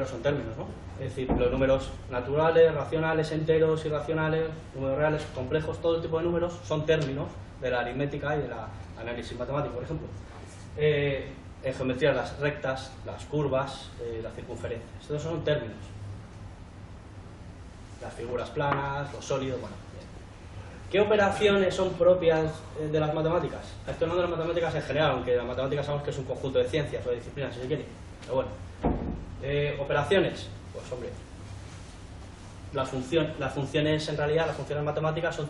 son términos, ¿no? Es decir, los números naturales, racionales, enteros, irracionales, números reales, complejos, todo tipo de números son términos de la aritmética y del análisis matemático, por ejemplo. En geometría, las rectas, las curvas, las circunferencias, todos son términos. Las figuras planas, los sólidos, bueno. Bien. ¿Qué operaciones son propias de las matemáticas? Estoy hablando de las matemáticas en general, aunque las matemáticas sabemos que es un conjunto de ciencias o de disciplinas, si se quiere. Pero bueno. Operaciones, pues hombre, las funciones en realidad, las funciones matemáticas son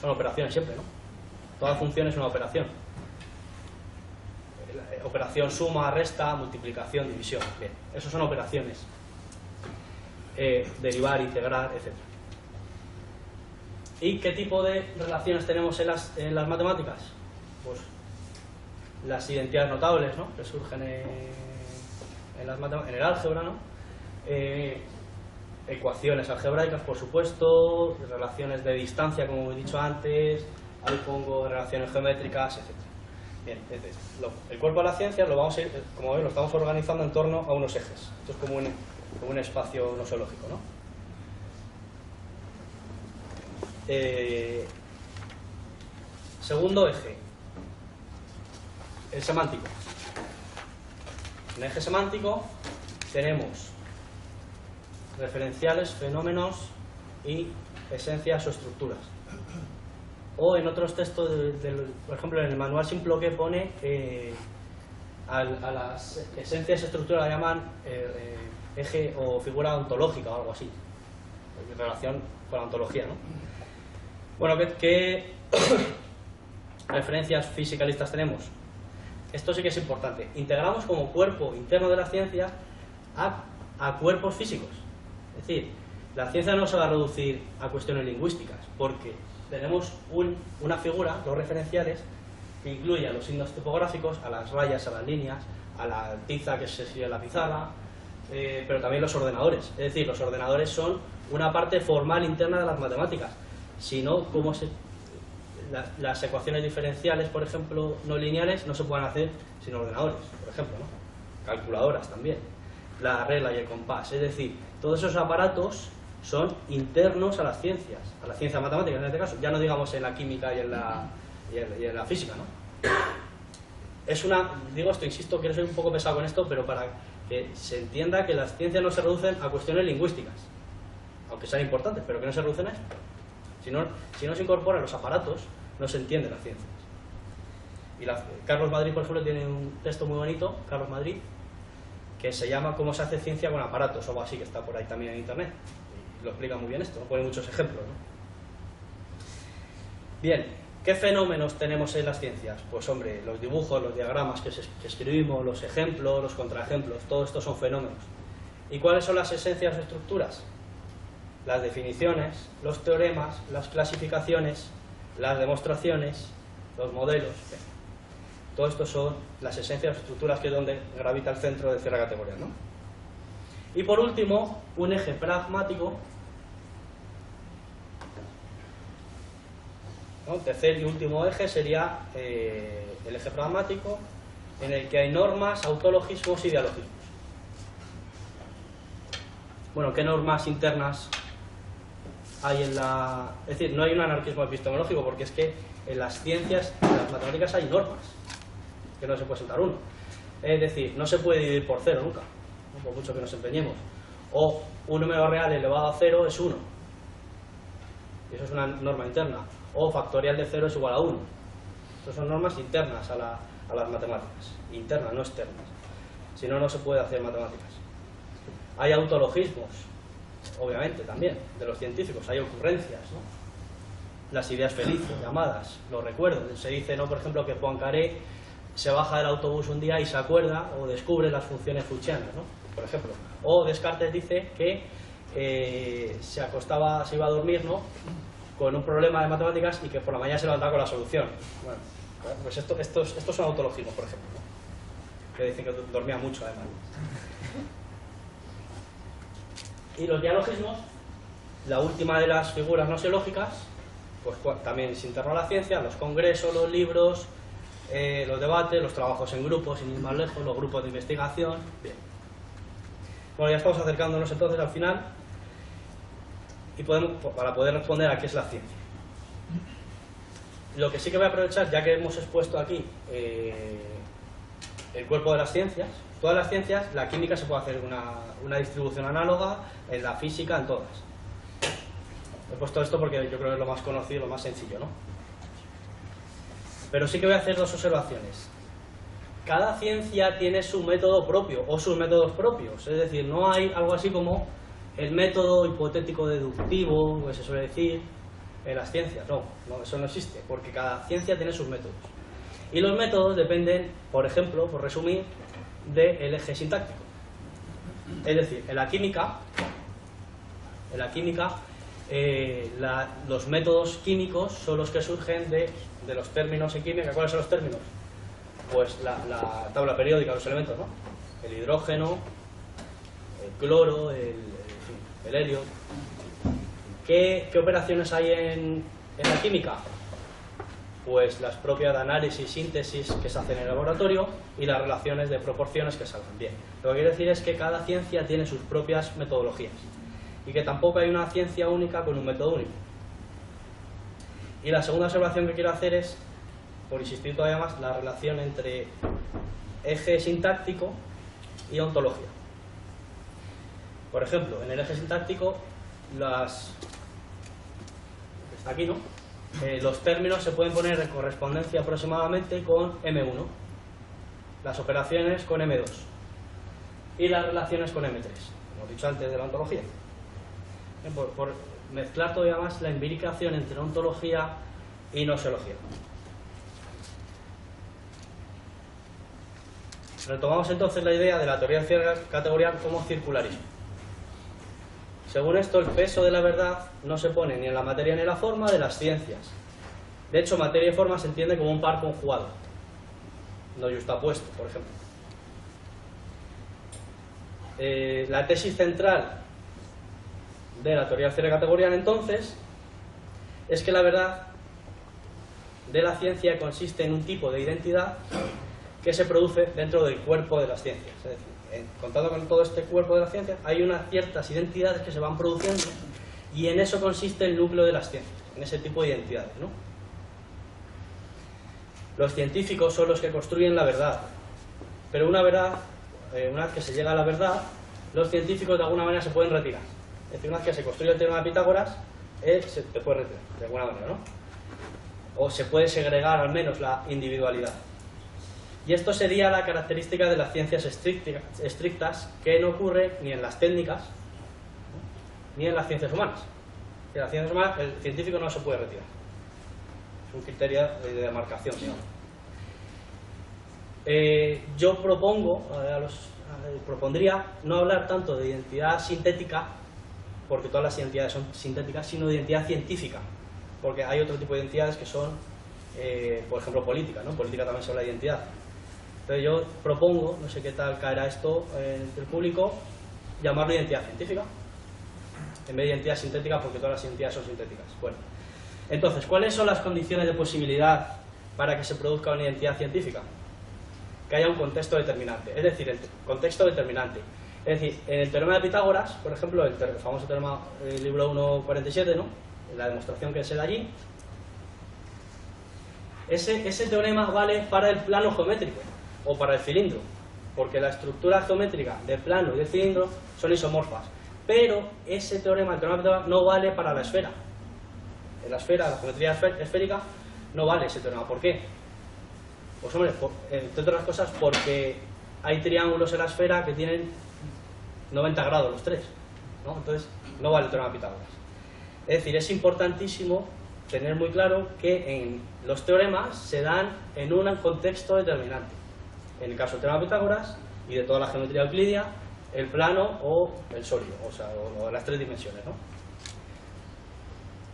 operaciones siempre, ¿no? Toda función es una operación. Operación suma, resta, multiplicación, división. Bien, eso son operaciones. Derivar, integrar, etc. ¿Y qué tipo de relaciones tenemos en las matemáticas? Pues las identidades notables, ¿no? Que surgen en el álgebra, ¿no? Ecuaciones algebraicas, por supuesto, relaciones de distancia, como he dicho antes, ahí pongo relaciones geométricas, etc. Bien, el cuerpo de la ciencia lo vamos a ir, como veis, lo estamos organizando en torno a unos ejes. Esto es como un espacio nosológico, ¿no? Segundo eje, el semántico. En el eje semántico tenemos referenciales, fenómenos y esencias o estructuras. O en otros textos, por ejemplo, en el manual Simploque pone a las esencias y estructuras la llaman eje o figura ontológica o algo así, en relación con la ontología, ¿no? Bueno, ¿qué referencias fisicalistas tenemos? Esto sí que es importante. Integramos como cuerpo interno de la ciencia a cuerpos físicos. Es decir, la ciencia no se va a reducir a cuestiones lingüísticas, porque tenemos una figura, dos referenciales, que incluye a los signos tipográficos, a las rayas, a las líneas, a la tiza que se sigue en la pizarra, pero también los ordenadores. Es decir, los ordenadores son una parte formal interna de las matemáticas. Si no, las ecuaciones diferenciales, por ejemplo, no lineales, no se pueden hacer sin ordenadores, por ejemplo, ¿no? Calculadoras también, la regla y el compás. Es decir, todos esos aparatos son internos a las ciencias, a la ciencia matemática en este caso, ya no digamos en la química y en la física, ¿no? Digo esto, insisto, quiero ser un poco pesado con esto, pero para que se entienda que las ciencias no se reducen a cuestiones lingüísticas, aunque sean importantes, pero que no se reducen a esto. Si no se incorporan los aparatos, no se entienden las ciencias. Y Carlos Madrid, por ejemplo, tiene un texto muy bonito, Carlos Madrid, que se llama ¿Cómo se hace ciencia con aparatos? O algo así, que está por ahí también en internet. Y lo explica muy bien esto, pone muchos ejemplos, ¿no? Bien, ¿qué fenómenos tenemos en las ciencias? Pues hombre, los dibujos, los diagramas que escribimos, los ejemplos, los contraejemplos, todo esto son fenómenos. ¿Y cuáles son las esencias o estructuras? Las definiciones, los teoremas, las clasificaciones, las demostraciones, los modelos. Todo esto son las esencias o estructuras, que es donde gravita el centro de cierta categoría, ¿no? Y por último, un eje pragmático, ¿no? Tercer y último eje sería el eje pragmático, en el que hay normas, autologismos y dialogismos. Bueno, ¿qué normas internas hay en la...? Es decir, no hay un anarquismo epistemológico, porque es que en las ciencias, en las matemáticas hay normas, que no se puede saltar uno. Es decir, no se puede dividir por cero nunca, ¿no? Por mucho que nos empeñemos. O un número real elevado a 0 es 1. Y eso es una norma interna. O factorial de 0 es igual a 1. Estas son normas internas a las matemáticas. Internas, no externas. Si no, no se puede hacer matemáticas. Hay autologismos, obviamente, también, de los científicos. Hay ocurrencias, ¿no? Las ideas felices, llamadas, los recuerdos. Se dice, ¿no?, por ejemplo, que Poincaré se baja del autobús un día y se acuerda o descubre las funciones fuchianas, ¿no?, por ejemplo. O Descartes dice que se iba a dormir, ¿no?, con un problema de matemáticas y que por la mañana se levantaba con la solución. Bueno, pues estos son autologismos, por ejemplo, ¿no?, que dicen que dormía mucho, además. Y los dialogismos, la última de las figuras nosiológicas, pues también se integró la ciencia, los congresos, los libros, los debates, los trabajos en grupos, sin ir más lejos, los grupos de investigación. Bien. Bueno, ya estamos acercándonos entonces al final y para poder responder a qué es la ciencia. Lo que sí que voy a aprovechar, ya que hemos expuesto aquí el cuerpo de las ciencias, todas las ciencias, la química se puede hacer una distribución análoga, en la física, en todas. He puesto esto porque yo creo que es lo más conocido, lo más sencillo, ¿no? Pero sí que voy a hacer dos observaciones. Cada ciencia tiene su método propio o sus métodos propios, es decir, no hay algo así como el método hipotético deductivo, que se suele decir en las ciencias. No, eso no existe, porque cada ciencia tiene sus métodos. Y los métodos dependen, por ejemplo, por resumir, del eje sintáctico. Es decir, en la química, los métodos químicos son los que surgen de los términos en química. ¿Cuáles son los términos? Pues la tabla periódica de los elementos, ¿no? El hidrógeno, el cloro, el helio. ¿Qué operaciones hay en la química? Pues las propias de análisis, síntesis que se hacen en el laboratorio y las relaciones de proporciones que salgan bien. Lo que quiero decir es que cada ciencia tiene sus propias metodologías y que tampoco hay una ciencia única con un método único. Y la segunda observación que quiero hacer es, por insistir todavía más, la relación entre eje sintáctico y ontología. Por ejemplo, en el eje sintáctico, está aquí, ¿no? Los términos se pueden poner en correspondencia aproximadamente con M1, las operaciones con M2 y las relaciones con M3, como he dicho antes de la ontología. Por mezclar todavía más la imbricación entre ontología y nosología. Retomamos entonces la idea de la teoría categorial como circularismo. Según esto, el peso de la verdad no se pone ni en la materia ni en la forma de las ciencias. De hecho, materia y forma se entiende como un par conjugado, no yuxtapuesto, por ejemplo. La tesis central de la teoría categorial, entonces, es que la verdad de la ciencia consiste en un tipo de identidad que se produce dentro del cuerpo de las ciencias. Es decir, contando con todo este cuerpo de las ciencias, hay unas ciertas identidades que se van produciendo y en eso consiste el núcleo de las ciencias, en ese tipo de identidades, ¿no? Los científicos son los que construyen la verdad, pero una vez que se llega a la verdad, los científicos de alguna manera se pueden retirar. Es decir, una vez que se construye el teorema de Pitágoras, se te puede retirar, de alguna manera, ¿no? O se puede segregar al menos la individualidad. Y esto sería la característica de las ciencias estrictas, que no ocurre ni en las técnicas ni en las ciencias humanas. En las ciencias humanas el científico no se puede retirar. Es un criterio de demarcación, digamos. Yo propondría no hablar tanto de identidad sintética, porque todas las identidades son sintéticas, sino de identidad científica, porque hay otro tipo de identidades que son, por ejemplo, política, ¿no? Política también se habla de identidad. Entonces yo propongo, no sé qué tal caerá esto entre el público, llamarlo identidad científica, en vez de identidad sintética, porque todas las identidades son sintéticas. Bueno, entonces, ¿cuáles son las condiciones de posibilidad para que se produzca una identidad científica? Que haya un contexto determinante, es decir, el contexto determinante. Es decir, en el teorema de Pitágoras, por ejemplo, el famoso teorema del libro 1.47, ¿no? La demostración que se da allí, ese teorema vale para el plano geométrico o para el cilindro, porque la estructura geométrica del plano y del cilindro son isomorfas, pero ese teorema, el teorema de Pitágoras, no vale para la esfera. En la esfera, la geometría esférica, no vale ese teorema. ¿Por qué? Pues hombre, entre otras cosas, porque hay triángulos en la esfera que tienen 90 grados los tres, ¿no? Entonces no vale el teorema de Pitágoras. Es decir, es importantísimo tener muy claro que en los teoremas se dan en un contexto determinante. En el caso del teorema de Pitágoras y de toda la geometría euclidia, el plano o el sólido, o sea, o las tres dimensiones, ¿no?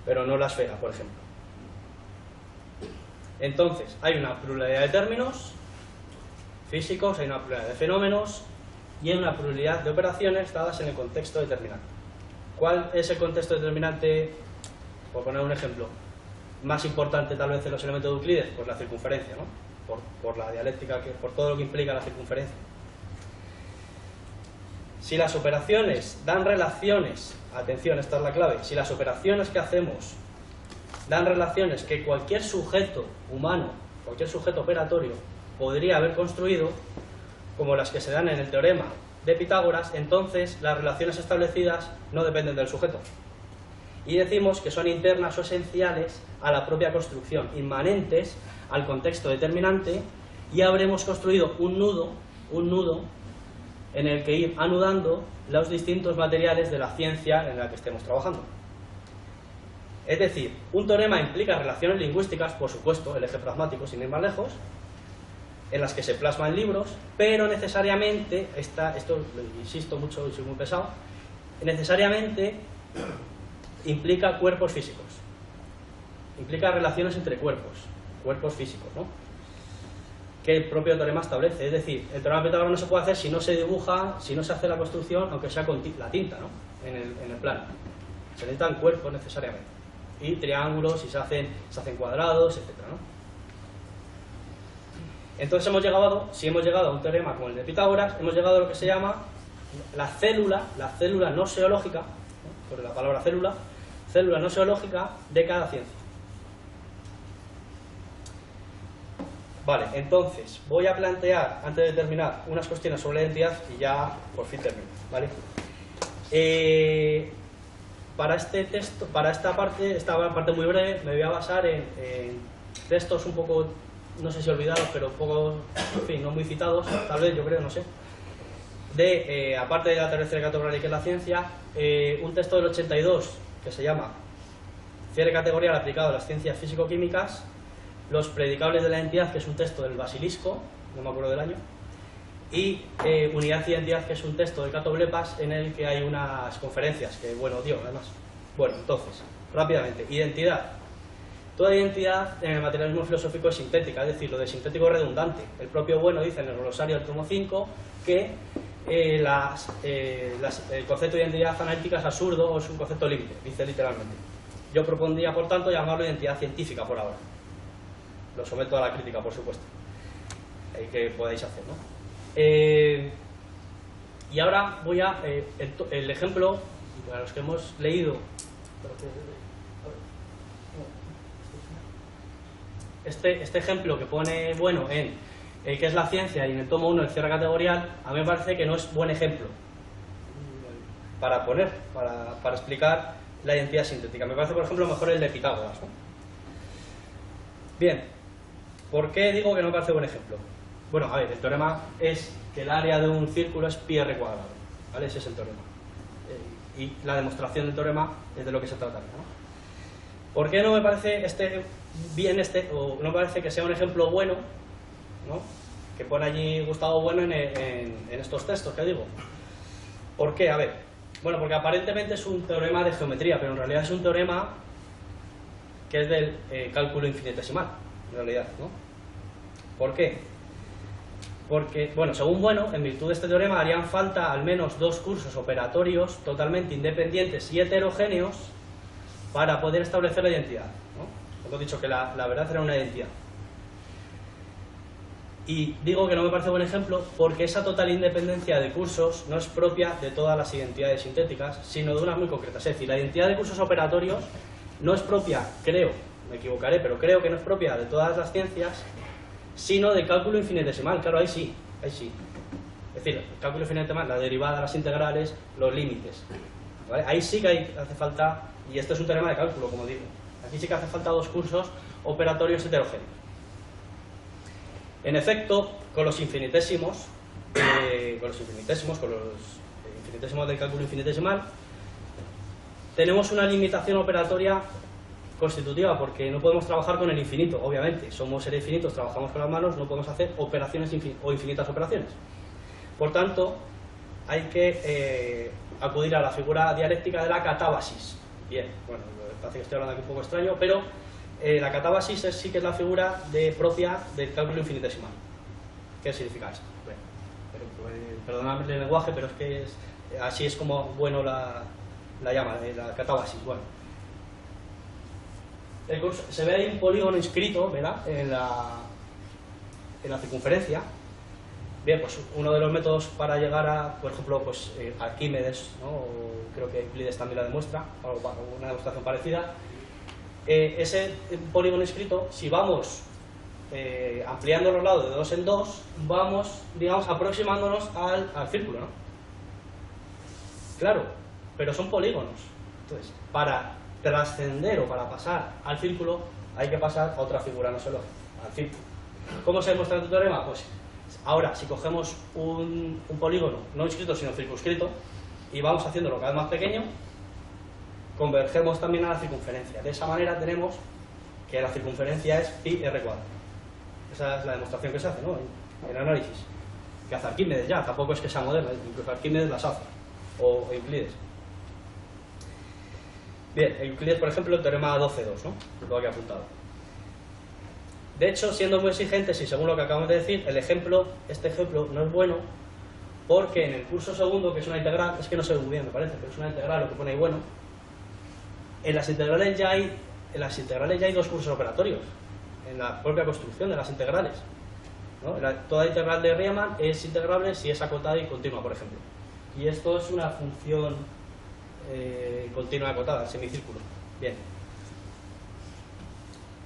Pero no la esfera, por ejemplo. Entonces, hay una pluralidad de términos físicos, hay una pluralidad de fenómenos y hay una pluralidad de operaciones dadas en el contexto determinante. ¿Cuál es el contexto determinante? Por poner un ejemplo, más importante tal vez de los elementos de Euclides, pues la circunferencia, ¿no? Por la dialéctica, por todo lo que implica la circunferencia. Si las operaciones dan relaciones, atención, esta es la clave, si las operaciones que hacemos dan relaciones que cualquier sujeto humano, cualquier sujeto operatorio podría haber construido, como las que se dan en el teorema de Pitágoras, entonces las relaciones establecidas no dependen del sujeto. Y decimos que son internas o esenciales a la propia construcción, inmanentes al contexto determinante, y habremos construido un nudo en el que ir anudando los distintos materiales de la ciencia en la que estemos trabajando. Es decir, un teorema implica relaciones lingüísticas, por supuesto, el eje pragmático sin ir más lejos, en las que se plasma en libros, pero necesariamente, esto lo insisto mucho y soy muy pesado, necesariamente implica cuerpos físicos, implica relaciones entre cuerpos físicos, ¿no? Que el propio teorema establece. Es decir, el teorema de Pitágoras no se puede hacer si no se dibuja, si no se hace la construcción, aunque sea con la tinta, ¿no? en el plano. Se necesitan cuerpos necesariamente, y triángulos, y se hacen cuadrados, etc., ¿no? Entonces si hemos llegado a un teorema como el de Pitágoras, hemos llegado a lo que se llama la célula no seológica, ¿no? Por la palabra célula no seológica de cada ciencia. Vale, entonces voy a plantear, antes de terminar, unas cuestiones sobre la identidad y ya por fin termino, ¿vale? Para este texto, para esta parte muy breve, me voy a basar en textos un poco, no sé si olvidados, pero un poco, en fin, no muy citados, tal vez, yo creo, no sé, aparte de la teoría categorial y que es la ciencia, un texto del 82 que se llama Cierre categorial aplicado a las ciencias físico-químicas, los predicables de la identidad, que es un texto del Basilisco, no me acuerdo del año, y Unidad y identidad, que es un texto de Cato Blepas, en el que hay unas conferencias que, bueno, dio, además. Bueno, entonces, rápidamente, identidad. Toda identidad en el materialismo filosófico es sintética, es decir, lo de sintético es redundante. El propio Bueno dice en el glosario del tomo 5 que el concepto de identidad analítica es absurdo o es un concepto límite, dice literalmente. Yo propondría, por tanto, llamarlo identidad científica por ahora. Lo someto a la crítica, por supuesto. Ahí que podáis hacer, ¿no? Y ahora voy a el ejemplo, para los que hemos leído este ejemplo que pone Bueno en ¿qué es la ciencia? Y en el tomo 1 del cierre categorial, a mí me parece que no es buen ejemplo para explicar la identidad sintética. Me parece, por ejemplo, mejor el de Pitágoras, ¿no? Bien, ¿por qué digo que no me parece buen ejemplo? Bueno, a ver, el teorema es que el área de un círculo es pi r cuadrado, ¿vale? Ese es el teorema. Y la demostración del teorema es de lo que se trata, ¿no? ¿Por qué no me parece o no me parece que sea un ejemplo bueno, ¿no? Que pone allí Gustavo Bueno en estos textos que digo? ¿Por qué? A ver, bueno, porque aparentemente es un teorema de geometría, pero en realidad es un teorema que es del cálculo infinitesimal, en realidad, ¿no? ¿Por qué? Porque, bueno, según Bueno, en virtud de este teorema harían falta al menos 2 cursos operatorios totalmente independientes y heterogéneos para poder establecer la identidad, ¿no? Hemos dicho que la verdad era una identidad. Y digo que no me parece buen ejemplo porque esa total independencia de cursos no es propia de todas las identidades sintéticas, sino de unas muy concretas. Es decir, la identidad de cursos operatorios no es propia, creo, me equivocaré, pero creo que no es propia de todas las ciencias, sino de cálculo infinitesimal. Claro, ahí sí, ahí sí. Es decir, el cálculo infinitesimal, la derivada, las integrales, los límites, ¿vale? Ahí sí que hace falta, y esto es un teorema de cálculo, como digo, aquí sí que hace falta 2 cursos operatorios heterogéneos. En efecto, con los infinitesimos, con los infinitesimos del cálculo infinitesimal, tenemos una limitación operatoria constitutiva, porque no podemos trabajar con el infinito, obviamente. Somos seres infinitos, trabajamos con las manos, no podemos hacer operaciones o infinitas operaciones. Por tanto, hay que acudir a la figura dialéctica de la catábasis. Bien, bueno, parece que estoy hablando aquí un poco extraño, pero la catábasis sí que es la figura propia del cálculo infinitesimal. ¿Qué significa esto? Bueno, perdonadme el lenguaje, pero es que así es como Bueno la llama, la catábasis. Bueno, se ve ahí un polígono inscrito, ¿verdad?, en la circunferencia. Bien, pues uno de los métodos para llegar a, por ejemplo, pues Arquímedes, ¿no?, o creo que Euclides también la demuestra, o una demostración parecida. Ese polígono inscrito, si vamos ampliando los lados de 2 en 2, vamos, digamos, aproximándonos al círculo, ¿no? Claro, pero son polígonos. Entonces, para trascender o para pasar al círculo, hay que pasar a otra figura nosológica, al círculo. ¿Cómo se demuestra tu teorema? Pues ahora, si cogemos un polígono no inscrito sino circunscrito y vamos haciéndolo cada vez más pequeño, convergemos también a la circunferencia. De esa manera tenemos que la circunferencia es pi r cuadrado. Esa es la demostración que se hace, ¿no?, en análisis. Que hace Arquímedes ya, tampoco es que sea moderno, incluso Arquímedes las hace, o Euclides. Bien, Euclides, por ejemplo, el teorema 12.2, ¿no?, lo tengo aquí apuntado. De hecho, siendo muy exigentes y según lo que acabamos de decir, este ejemplo no es bueno porque en el curso segundo, que es una integral, es que no se ve muy bien, me parece, pero es una integral lo que pone ahí bueno. En las integrales ya hay 2 cursos operatorios, en la propia construcción de las integrales, ¿no? Toda integral de Riemann es integrable si es acotada y continua, por ejemplo. Y esto es una función continua acotada, semicírculo. Bien.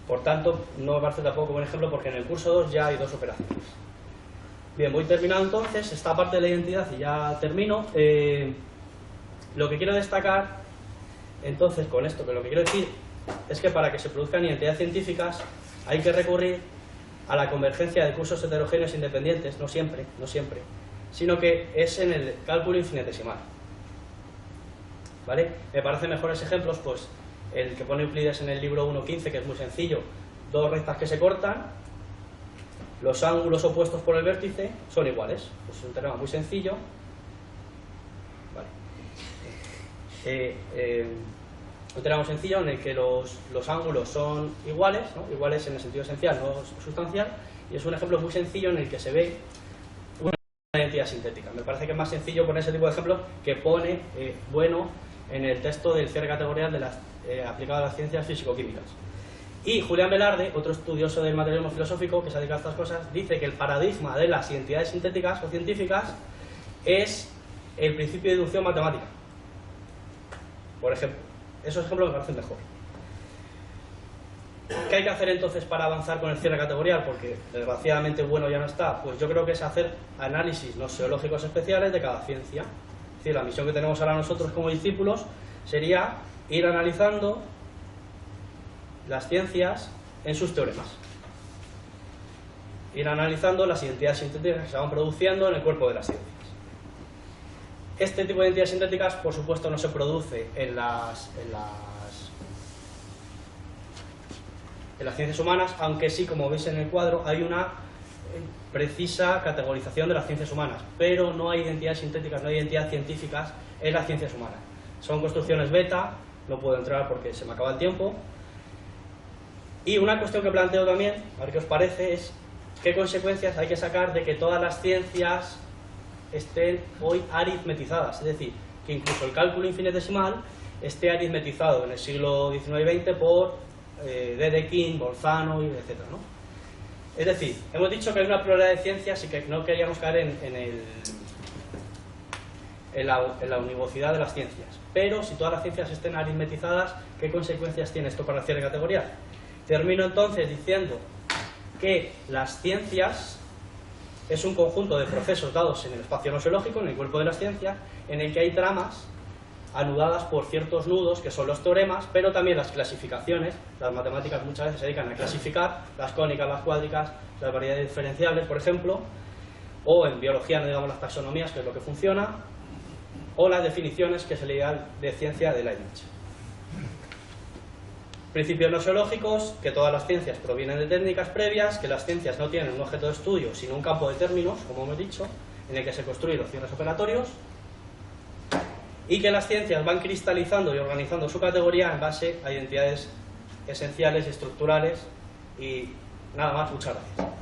Por tanto, no me parece tampoco buen ejemplo porque en el curso 2 ya hay 2 operaciones. Bien, voy terminando entonces esta parte de la identidad y ya termino. Lo que quiero destacar entonces con esto, que lo que quiero decir es que para que se produzcan identidades científicas hay que recurrir a la convergencia de cursos heterogéneos independientes, no siempre, sino que es en el cálculo infinitesimal. ¿Vale? Me parecen mejores ejemplos, pues, el que pone Euclides en el libro 1.15, que es muy sencillo: 2 rectas que se cortan, los ángulos opuestos por el vértice son iguales. Pues es un teorema muy sencillo. Vale. Un teorema muy sencillo en el que los ángulos son iguales, ¿no?, iguales en el sentido esencial, no sustancial, y es un ejemplo muy sencillo en el que se ve una identidad sintética. Me parece que es más sencillo poner ese tipo de ejemplos que pone bueno en el texto del cierre categorial aplicado a las ciencias físico-químicas. Y Julián Velarde, otro estudioso del materialismo filosófico que se dedica a estas cosas, dice que el paradigma de las identidades sintéticas o científicas es el principio de deducción matemática. Por ejemplo, esos ejemplos me parecen mejor. ¿Qué hay que hacer entonces para avanzar con el cierre categorial? Porque desgraciadamente bueno ya no está. Pues yo creo que es hacer análisis noseológicos especiales de cada ciencia. Es decir, la misión que tenemos ahora nosotros como discípulos sería ir analizando las ciencias en sus teoremas. Ir analizando las identidades sintéticas que se van produciendo en el cuerpo de las ciencias. Este tipo de identidades sintéticas, por supuesto, no se produce en las ciencias humanas, aunque sí, como veis en el cuadro, hay una precisa categorización de las ciencias humanas, pero no hay identidades sintéticas, no hay identidades científicas en las ciencias humanas. Son construcciones beta, no puedo entrar porque se me acaba el tiempo. Y una cuestión que planteo también, a ver qué os parece, es qué consecuencias hay que sacar de que todas las ciencias estén hoy aritmetizadas, es decir, que incluso el cálculo infinitesimal esté aritmetizado en el siglo XIX y XX por Dedekind, Bolzano, etc., ¿no? Es decir, hemos dicho que hay una pluralidad de ciencias y que no queríamos caer en la univocidad de las ciencias. Pero si todas las ciencias estén aritmetizadas, ¿qué consecuencias tiene esto para el cierre categorial? Termino entonces diciendo que las ciencias es un conjunto de procesos dados en el espacio noseológico, en el cuerpo de las ciencias, en el que hay tramas anudadas por ciertos nudos, que son los teoremas, pero también las clasificaciones. Las matemáticas muchas veces se dedican a clasificar las cónicas, las cuádricas, las variedades diferenciables, por ejemplo, o en biología, no digamos las taxonomías, que es lo que funciona, o las definiciones, que es el ideal de ciencia de Leibniz. Principios noseológicos, que todas las ciencias provienen de técnicas previas, que las ciencias no tienen un objeto de estudio, sino un campo de términos, como hemos dicho, en el que se construyen los cierres operatorios, y que las ciencias van cristalizando y organizando su categoría en base a identidades esenciales, estructurales, y nada más. Muchas gracias.